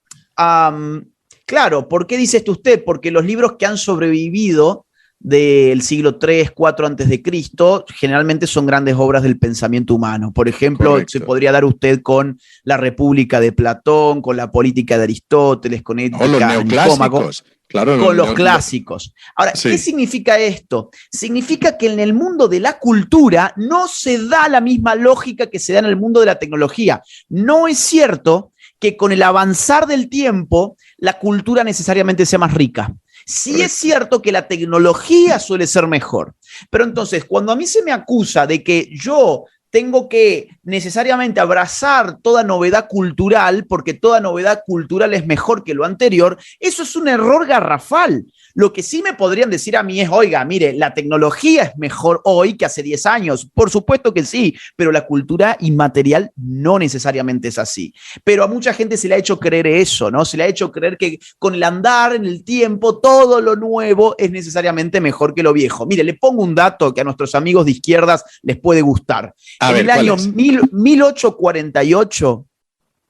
claro, ¿por qué dice esto usted? Porque los libros que han sobrevivido del siglo 3, 4 antes de Cristo, generalmente son grandes obras del pensamiento humano. Por ejemplo, Correcto. se podría dar usted con la República de Platón, con la Política de Aristóteles, con Ética, los Nicómaco, neoclásicos. Claro, con los clásicos. Ahora, Sí. ¿qué significa esto? Significa que en el mundo de la cultura no se da la misma lógica que se da en el mundo de la tecnología. No es cierto que con el avanzar del tiempo la cultura necesariamente sea más rica. Sí Correcto. es cierto que la tecnología suele ser mejor, pero entonces cuando a mí se me acusa de que yo tengo que necesariamente abrazar toda novedad cultural porque toda novedad cultural es mejor que lo anterior, eso es un error garrafal. Lo que sí me podrían decir a mí es, oiga, mire, la tecnología es mejor hoy que hace 10 años. Por supuesto que sí, pero la cultura inmaterial no necesariamente es así. Pero a mucha gente se le ha hecho creer eso, ¿no? Se le ha hecho creer que con el andar en el tiempo, todo lo nuevo es necesariamente mejor que lo viejo. Mire, le pongo un dato que a nuestros amigos de izquierdas les puede gustar. En el año 1848,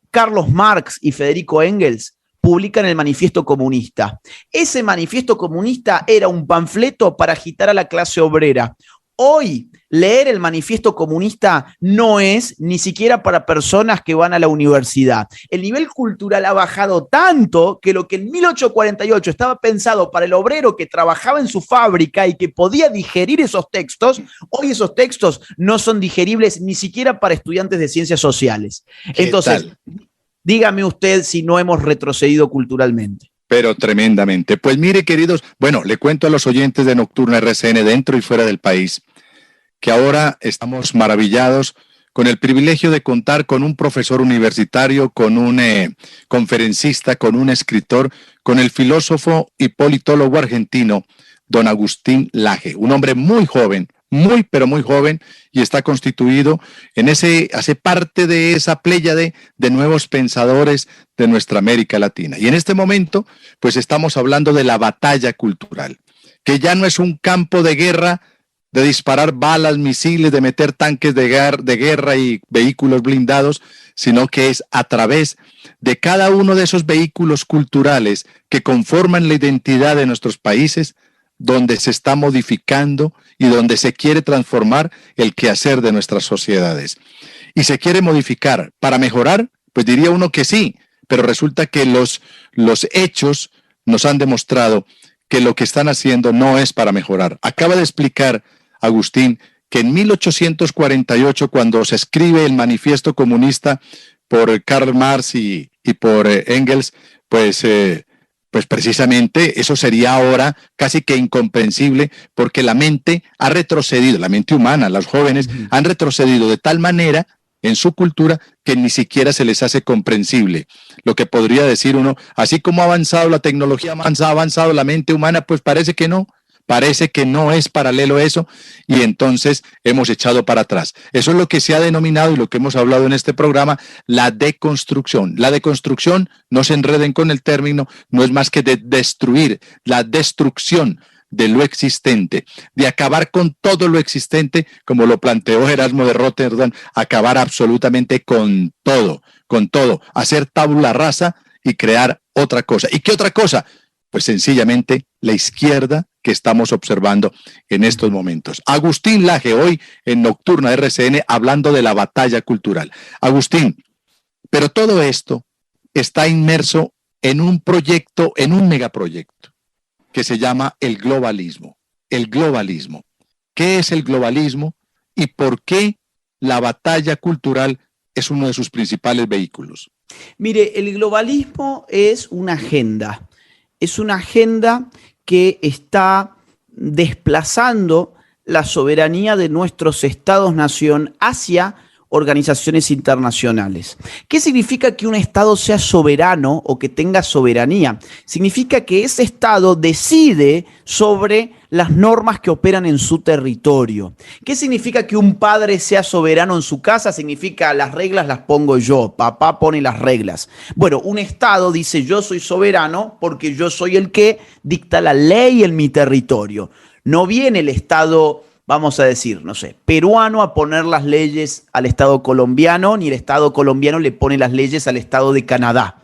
Carlos Marx y Federico Engels publican el Manifiesto Comunista. Ese Manifiesto Comunista era un panfleto para agitar a la clase obrera. Hoy, leer el Manifiesto Comunista no es ni siquiera para personas que van a la universidad. El nivel cultural ha bajado tanto que lo que en 1848 estaba pensado para el obrero que trabajaba en su fábrica y que podía digerir esos textos, hoy esos textos no son digeribles ni siquiera para estudiantes de ciencias sociales. Entonces, dígame usted si no hemos retrocedido culturalmente. Pero tremendamente. Pues mire, queridos, bueno, le cuento a los oyentes de Nocturna RCN dentro y fuera del país que ahora estamos maravillados con el privilegio de contar con un profesor universitario, con un conferencista, con un escritor, con el filósofo y politólogo argentino, don Agustín Laje, un hombre muy joven, muy, pero muy joven, y está constituido hace parte de esa pléyade de nuevos pensadores de nuestra América Latina. Y en este momento, pues estamos hablando de la batalla cultural, que ya no es un campo de guerra, de disparar balas, misiles, de meter tanques de guerra y vehículos blindados, sino que es a través de cada uno de esos vehículos culturales que conforman la identidad de nuestros países, donde se está modificando y donde se quiere transformar el quehacer de nuestras sociedades. Y se quiere modificar para mejorar, pues diría uno que sí, pero resulta que los hechos nos han demostrado que lo que están haciendo no es para mejorar. Acaba de explicar Agustín que en 1848, cuando se escribe el Manifiesto Comunista por Karl Marx y por Engels, pues precisamente eso sería ahora casi que incomprensible, porque la mente ha retrocedido, la mente humana, los jóvenes han retrocedido de tal manera en su cultura que ni siquiera se les hace comprensible. Lo que podría decir uno, así como ha avanzado la tecnología, ha avanzado la mente humana, pues parece que no es paralelo a eso, y entonces hemos echado para atrás. Eso es lo que se ha denominado y lo que hemos hablado en este programa, la deconstrucción. La deconstrucción, no se enreden con el término, no es más que de destruir, la destrucción de lo existente, de acabar con todo lo existente, como lo planteó Erasmo de Rotterdam, acabar absolutamente con todo, hacer tabula rasa y crear otra cosa. ¿Y qué otra cosa? Pues sencillamente la izquierda que estamos observando en estos momentos. Agustín Laje, hoy en Nocturna RCN, hablando de la batalla cultural. Agustín, pero todo esto está inmerso en un proyecto, en un megaproyecto, que se llama el globalismo. El globalismo. ¿Qué es el globalismo y por qué la batalla cultural es uno de sus principales vehículos? Mire, el globalismo es una agenda. Es una agenda que está desplazando la soberanía de nuestros estados-nación hacia organizaciones internacionales. ¿Qué significa que un Estado sea soberano o que tenga soberanía? Significa que ese Estado decide sobre las normas que operan en su territorio. ¿Qué significa que un padre sea soberano en su casa? Significa las reglas las pongo yo, papá pone las reglas. Bueno, un Estado dice yo soy soberano porque yo soy el que dicta la ley en mi territorio. No viene el Estado, vamos a decir, no sé, peruano a poner las leyes al Estado colombiano, ni el Estado colombiano le pone las leyes al Estado de Canadá.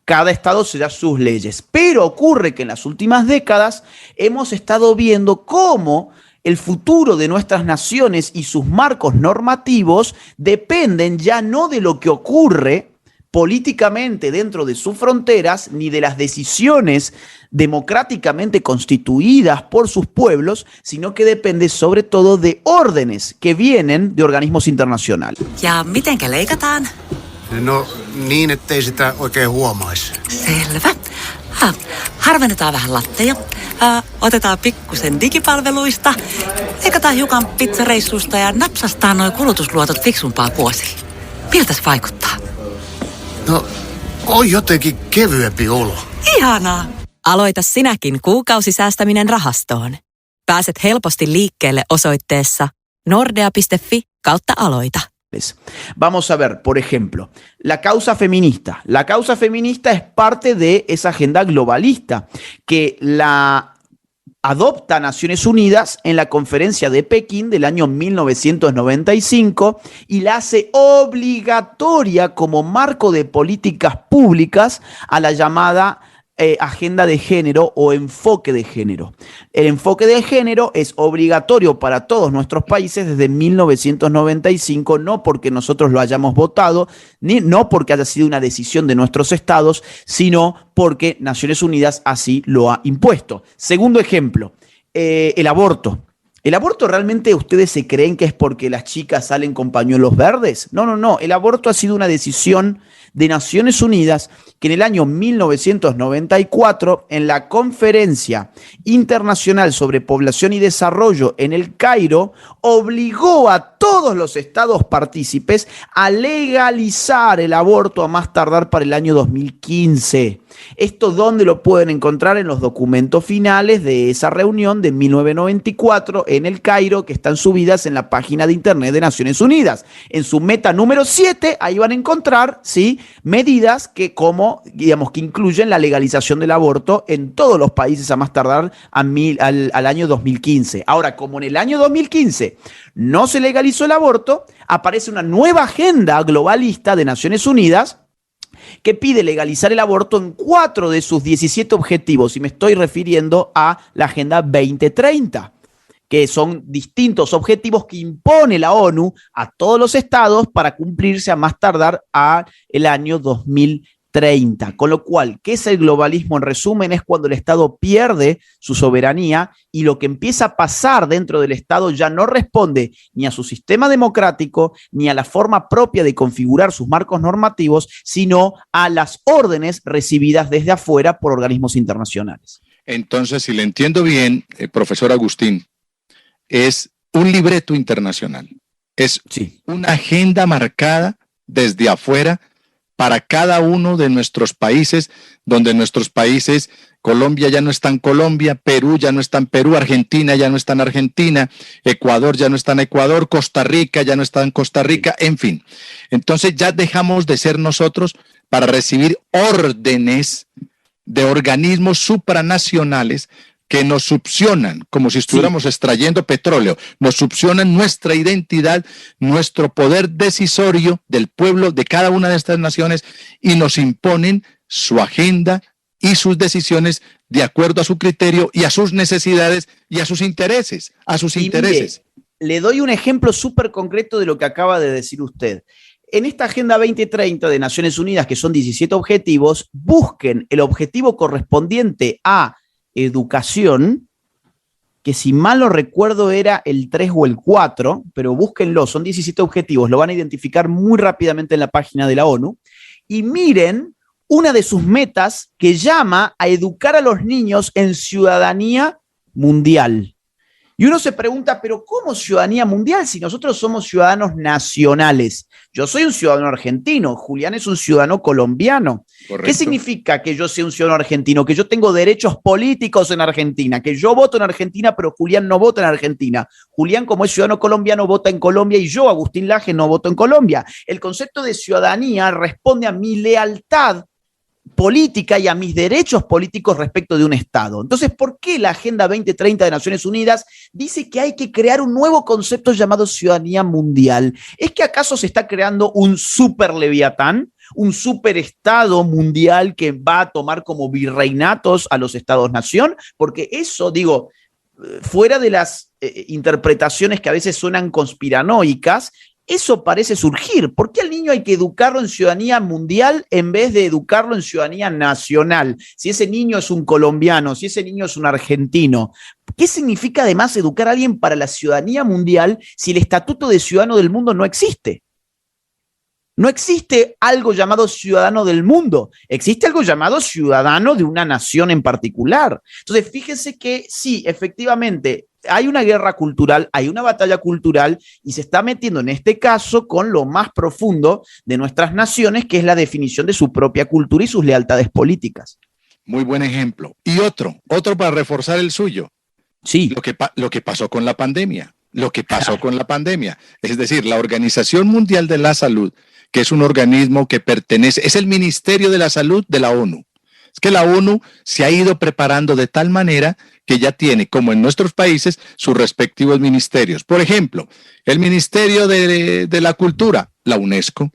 cada estado se da sus leyes. Pero ocurre que en las últimas décadas hemos estado viendo cómo el futuro de nuestras naciones y sus marcos normativos dependen ya no de lo que ocurre políticamente dentro de sus fronteras, ni de las decisiones democráticamente constituidas por sus pueblos, sino que depende sobre todo de órdenes que vienen de organismos internacionales. Ja mitenkä leikataan? No niin, ettei sitä oikein huomaisi. Selvä. Harvennetaan vähän latteja. Otetaan pikkusen digipalveluista. Leikataan hiukan pizzareissusta ja napsastaan nuo kulutusluotot fiksumpaan kuosiin. Miltäs vaikuttaa? No, on jotenkin kevyempi olo. Ihanaa! Aloita sinäkin kuukausisäästäminen rahastoon. Pääset helposti liikkeelle osoitteessa nordea.fi/aloita. Vamos a ver, por ejemplo, la causa feminista. La causa feminista es parte de esa agenda globalista que la adopta Naciones Unidas en la conferencia de Pekín del año 1995 y la hace obligatoria como marco de políticas públicas a la llamada agenda de género o enfoque de género. El enfoque de género es obligatorio para todos nuestros países desde 1995, no porque nosotros lo hayamos votado, no porque haya sido una decisión de nuestros estados, sino porque Naciones Unidas así lo ha impuesto. Segundo ejemplo, el aborto. ¿El aborto realmente ustedes se creen que es porque las chicas salen con pañuelos verdes? No. El aborto ha sido una decisión de Naciones Unidas que en el año 1994, en la Conferencia Internacional sobre Población y Desarrollo en el Cairo, obligó a todos los estados partícipes a legalizar el aborto a más tardar para el año 2015. ¿Esto dónde lo pueden encontrar? En los documentos finales de esa reunión de 1994 en el Cairo, que están subidas en la página de internet de Naciones Unidas. En su meta número 7, ahí van a encontrar, ¿sí?, medidas que incluyen la legalización del aborto en todos los países a más tardar al año 2015. Ahora, como en el año 2015 no se legalizó el aborto, aparece una nueva agenda globalista de Naciones Unidas que pide legalizar el aborto en 4 de sus 17 objetivos, y me estoy refiriendo a la Agenda 2030, que son distintos objetivos que impone la ONU a todos los estados para cumplirse a más tardar el año 2030. Con lo cual, ¿qué es el globalismo? En resumen, es cuando el Estado pierde su soberanía y lo que empieza a pasar dentro del Estado ya no responde ni a su sistema democrático ni a la forma propia de configurar sus marcos normativos, sino a las órdenes recibidas desde afuera por organismos internacionales. Entonces, si le entiendo bien, profesor Agustín, es un libreto internacional, es una agenda marcada desde afuera para cada uno de nuestros países, donde nuestros países, Colombia ya no está en Colombia, Perú ya no está en Perú, Argentina ya no está en Argentina, Ecuador ya no está en Ecuador, Costa Rica ya no está en Costa Rica, en fin. Entonces ya dejamos de ser nosotros para recibir órdenes de organismos supranacionales que nos succionan, como si estuviéramos extrayendo petróleo, nos succionan nuestra identidad, nuestro poder decisorio del pueblo de cada una de estas naciones y nos imponen su agenda y sus decisiones de acuerdo a su criterio y a sus necesidades y a sus intereses, Mire, le doy un ejemplo súper concreto de lo que acaba de decir usted. En esta Agenda 2030 de Naciones Unidas, que son 17 objetivos, busquen el objetivo correspondiente a educación, que si mal no recuerdo era el 3 o el 4, pero búsquenlo, son 17 objetivos, lo van a identificar muy rápidamente en la página de la ONU, y miren una de sus metas que llama a educar a los niños en ciudadanía mundial. Y uno se pregunta, ¿pero cómo ciudadanía mundial si nosotros somos ciudadanos nacionales? Yo soy un ciudadano argentino, Julián es un ciudadano colombiano. Correcto. ¿Qué significa que yo sea un ciudadano argentino? Que yo tengo derechos políticos en Argentina, que yo voto en Argentina, pero Julián no vota en Argentina. Julián, como es ciudadano colombiano, vota en Colombia y yo, Agustín Laje, no voto en Colombia. El concepto de ciudadanía responde a mi lealtad política y a mis derechos políticos respecto de un Estado. Entonces, ¿por qué la Agenda 2030 de Naciones Unidas dice que hay que crear un nuevo concepto llamado ciudadanía mundial? ¿Es que acaso se está creando un super leviatán? un superestado mundial que va a tomar como virreinatos a los estados-nación, porque eso, digo, fuera de las interpretaciones que a veces suenan conspiranoicas, eso parece surgir. ¿Por qué al niño hay que educarlo en ciudadanía mundial en vez de educarlo en ciudadanía nacional? Si ese niño es un colombiano, si ese niño es un argentino, ¿qué significa además educar a alguien para la ciudadanía mundial si el estatuto de ciudadano del mundo no existe? No existe algo llamado ciudadano del mundo, existe algo llamado ciudadano de una nación en particular. Entonces, fíjense que sí, efectivamente, hay una guerra cultural, hay una batalla cultural y se está metiendo en este caso con lo más profundo de nuestras naciones, que es la definición de su propia cultura y sus lealtades políticas. Muy buen ejemplo. Y otro para reforzar el suyo. Sí. Lo que pasó con la pandemia. Es decir, la Organización Mundial de la Salud, que es un organismo que pertenece, es el Ministerio de la Salud de la ONU. Es que la ONU se ha ido preparando de tal manera que ya tiene, como en nuestros países, sus respectivos ministerios. Por ejemplo, el Ministerio de la Cultura, la UNESCO.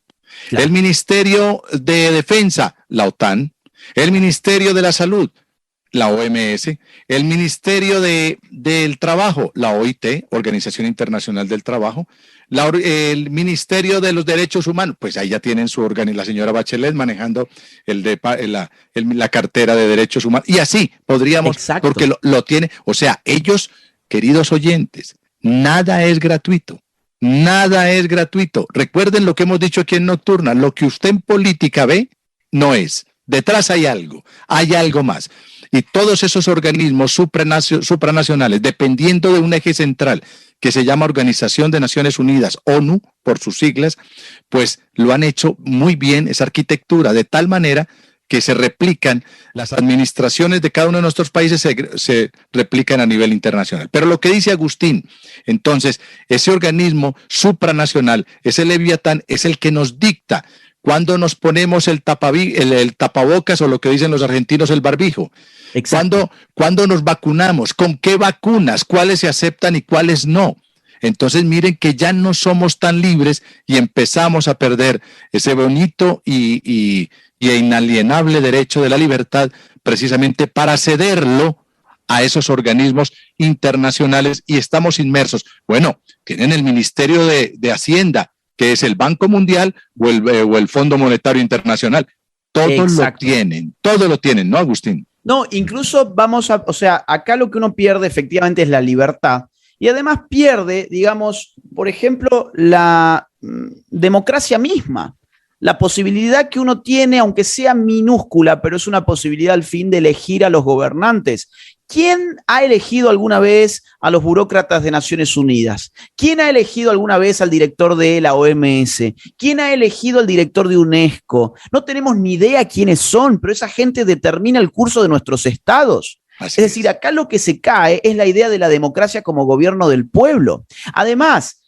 Claro. El Ministerio de Defensa, la OTAN. El Ministerio de la Salud, la OMS. El Ministerio del Trabajo, la OIT, Organización Internacional del Trabajo. El Ministerio de los Derechos Humanos, pues ahí ya tienen su la señora Bachelet manejando la cartera de Derechos Humanos. Y así podríamos, exacto, porque lo tiene. O sea, ellos, queridos oyentes, nada es gratuito. Nada es gratuito. Recuerden lo que hemos dicho aquí en Nocturna. Lo que usted en política ve, no es. Detrás hay algo más. Y todos esos organismos supranacionales, dependiendo de un eje central que se llama Organización de Naciones Unidas, ONU, por sus siglas, pues lo han hecho muy bien, esa arquitectura, de tal manera que se replican, las administraciones de cada uno de nuestros países se replican a nivel internacional. Pero lo que dice Agustín, entonces, ese organismo supranacional, ese Leviatán, es el que nos dicta cuándo nos ponemos el tapabocas, o lo que dicen los argentinos, el barbijo. ¿Cuándo nos vacunamos? ¿Con qué vacunas? ¿Cuáles se aceptan y cuáles no? Entonces miren que ya no somos tan libres y empezamos a perder ese bonito y inalienable derecho de la libertad, precisamente para cederlo a esos organismos internacionales, y estamos inmersos. Bueno, tienen el Ministerio de Hacienda, que es el Banco Mundial o el Fondo Monetario Internacional. Todo lo tienen, ¿no, Agustín? No, incluso o sea, acá lo que uno pierde efectivamente es la libertad. Y además pierde, digamos, por ejemplo, la democracia misma. La posibilidad que uno tiene, aunque sea minúscula, pero es una posibilidad al fin de elegir a los gobernantes. ¿Quién ha elegido alguna vez a los burócratas de Naciones Unidas? ¿Quién ha elegido alguna vez al director de la OMS? ¿Quién ha elegido al director de UNESCO? No tenemos ni idea quiénes son, pero esa gente determina el curso de nuestros estados. Es decir, acá lo que se cae es la idea de la democracia como gobierno del pueblo. Además,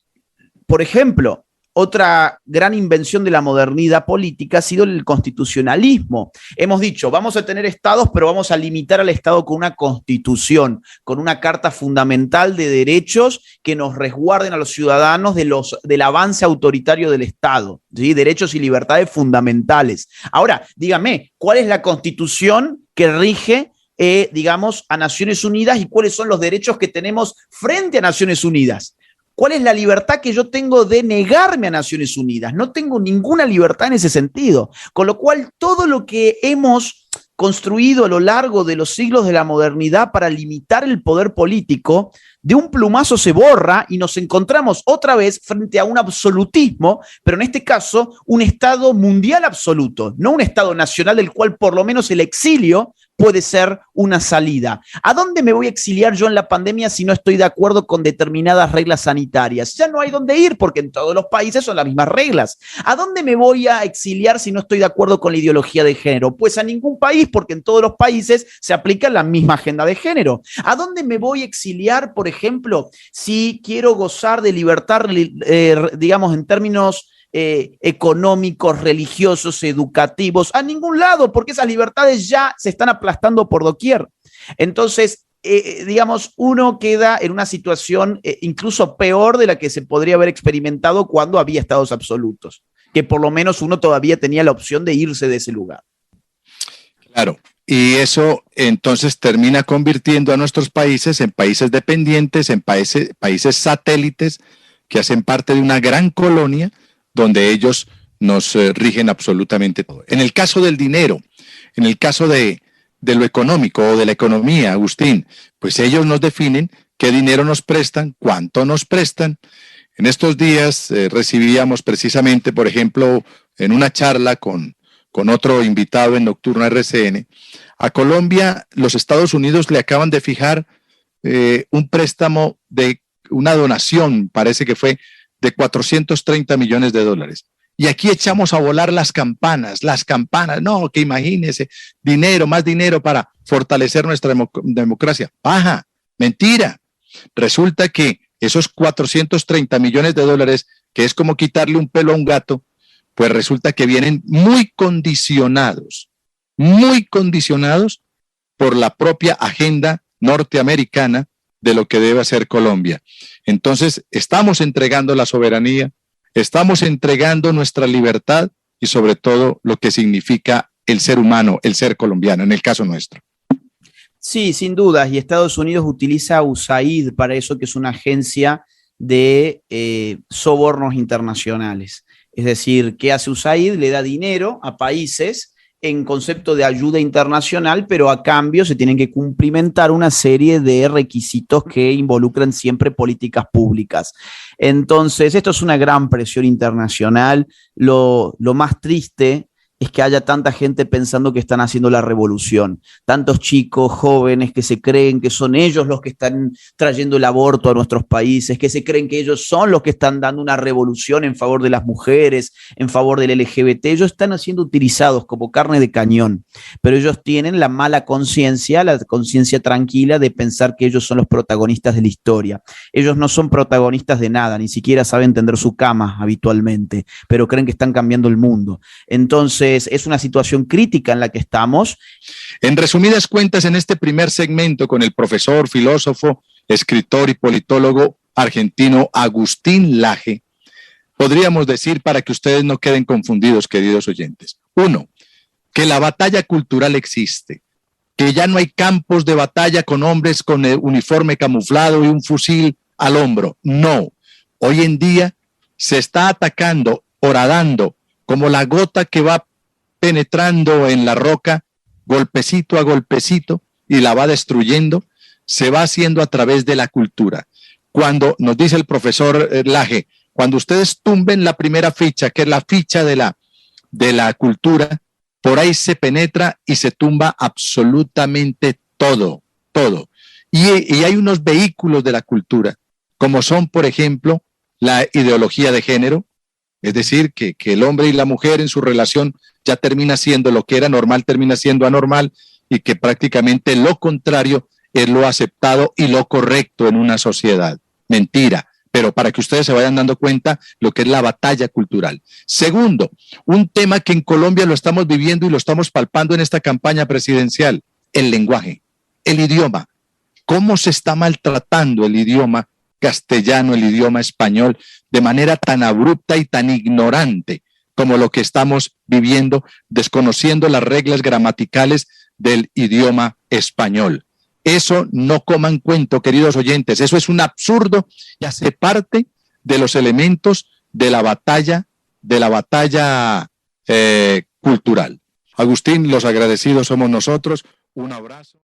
por ejemplo, otra gran invención de la modernidad política ha sido el constitucionalismo. Hemos dicho, vamos a tener estados, pero vamos a limitar al estado con una constitución, con una carta fundamental de derechos que nos resguarden a los ciudadanos del avance autoritario del Estado, ¿sí? Derechos y libertades fundamentales. Ahora, dígame, ¿cuál es la constitución que rige digamos, a Naciones Unidas y cuáles son los derechos que tenemos frente a Naciones Unidas? ¿Cuál es la libertad que yo tengo de negarme a Naciones Unidas? No tengo ninguna libertad en ese sentido. Con lo cual, todo lo que hemos construido a lo largo de los siglos de la modernidad para limitar el poder político, de un plumazo se borra y nos encontramos otra vez frente a un absolutismo, pero en este caso un Estado mundial absoluto, no un Estado nacional del cual por lo menos el exilio puede ser una salida. ¿A dónde me voy a exiliar yo en la pandemia si no estoy de acuerdo con determinadas reglas sanitarias? Ya no hay dónde ir porque en todos los países son las mismas reglas. ¿A dónde me voy a exiliar si no estoy de acuerdo con la ideología de género? Pues a ningún país, porque en todos los países se aplica la misma agenda de género. ¿A dónde me voy a exiliar, por ejemplo, si quiero gozar de libertad, digamos, en términos económicos, religiosos, educativos? A ningún lado, porque esas libertades ya se están aplastando por doquier. Entonces, digamos, uno queda en una situación incluso peor de la que se podría haber experimentado cuando había estados absolutos. que por lo menos uno todavía tenía la opción de irse de ese lugar. Claro, y eso entonces termina convirtiendo a nuestros países en países dependientes, en países satélites que hacen parte de una gran colonia donde ellos nos rigen absolutamente todo. En el caso del dinero, en el caso de lo económico o de la economía, Agustín, pues ellos nos definen qué dinero nos prestan, cuánto nos prestan. En estos días recibíamos precisamente, por ejemplo, en una charla con otro invitado en Nocturno RCN, a Colombia, los Estados Unidos le acaban de fijar un préstamo de una donación, parece que fue de $430 millones. Y aquí echamos a volar las campanas, no, que imagínese, dinero, más dinero para fortalecer nuestra democracia. Baja, mentira. Resulta que esos $430 millones, que es como quitarle un pelo a un gato, pues resulta que vienen muy condicionados por la propia agenda norteamericana de lo que debe hacer Colombia. Entonces, estamos entregando la soberanía, estamos entregando nuestra libertad y sobre todo lo que significa el ser humano, el ser colombiano, en el caso nuestro. Sí, sin dudas, y Estados Unidos utiliza USAID para eso, que es una agencia de sobornos internacionales. Es decir, ¿qué hace USAID? Le da dinero a países en concepto de ayuda internacional, pero a cambio se tienen que cumplimentar una serie de requisitos que involucran siempre políticas públicas. Entonces, esto es una gran presión internacional. Lo más triste es que haya tanta gente pensando que están haciendo la revolución. Tantos chicos, jóvenes que se creen que son ellos los que están trayendo el aborto a nuestros países, que se creen que ellos son los que están dando una revolución en favor de las mujeres, en favor del LGBT. Ellos están siendo utilizados como carne de cañón, pero ellos tienen la mala conciencia, la conciencia tranquila de pensar que ellos son los protagonistas de la historia. Ellos no son protagonistas de nada, ni siquiera saben tender su cama habitualmente, pero creen que están cambiando el mundo. Entonces, es una situación crítica en la que estamos. En resumidas cuentas, en este primer segmento con el profesor, filósofo, escritor y politólogo argentino Agustín Laje, podríamos decir, para que ustedes no queden confundidos, queridos oyentes: 1, que la batalla cultural existe, que ya no hay campos de batalla con hombres con el uniforme camuflado y un fusil al hombro. No, hoy en día se está atacando, horadando, como la gota que va penetrando en la roca, golpecito a golpecito, y la va destruyendo, se va haciendo a través de la cultura. Cuando, nos dice el profesor Laje, cuando ustedes tumben la primera ficha, que es la ficha de la cultura, por ahí se penetra y se tumba absolutamente todo. Y hay unos vehículos de la cultura, como son, por ejemplo, la ideología de género, es decir, que el hombre y la mujer en su relación ya termina siendo lo que era normal, termina siendo anormal, y que prácticamente lo contrario es lo aceptado y lo correcto en una sociedad. Mentira, pero para que ustedes se vayan dando cuenta lo que es la batalla cultural. Segundo, un tema que en Colombia lo estamos viviendo y lo estamos palpando en esta campaña presidencial: el lenguaje, el idioma. ¿Cómo se está maltratando el idioma castellano, el idioma español, de manera tan abrupta y tan ignorante como lo que estamos viviendo, desconociendo las reglas gramaticales del idioma español? Eso no coman cuento, queridos oyentes, eso es un absurdo y hace parte de los elementos de la batalla cultural. Agustín, los agradecidos somos nosotros. Un abrazo.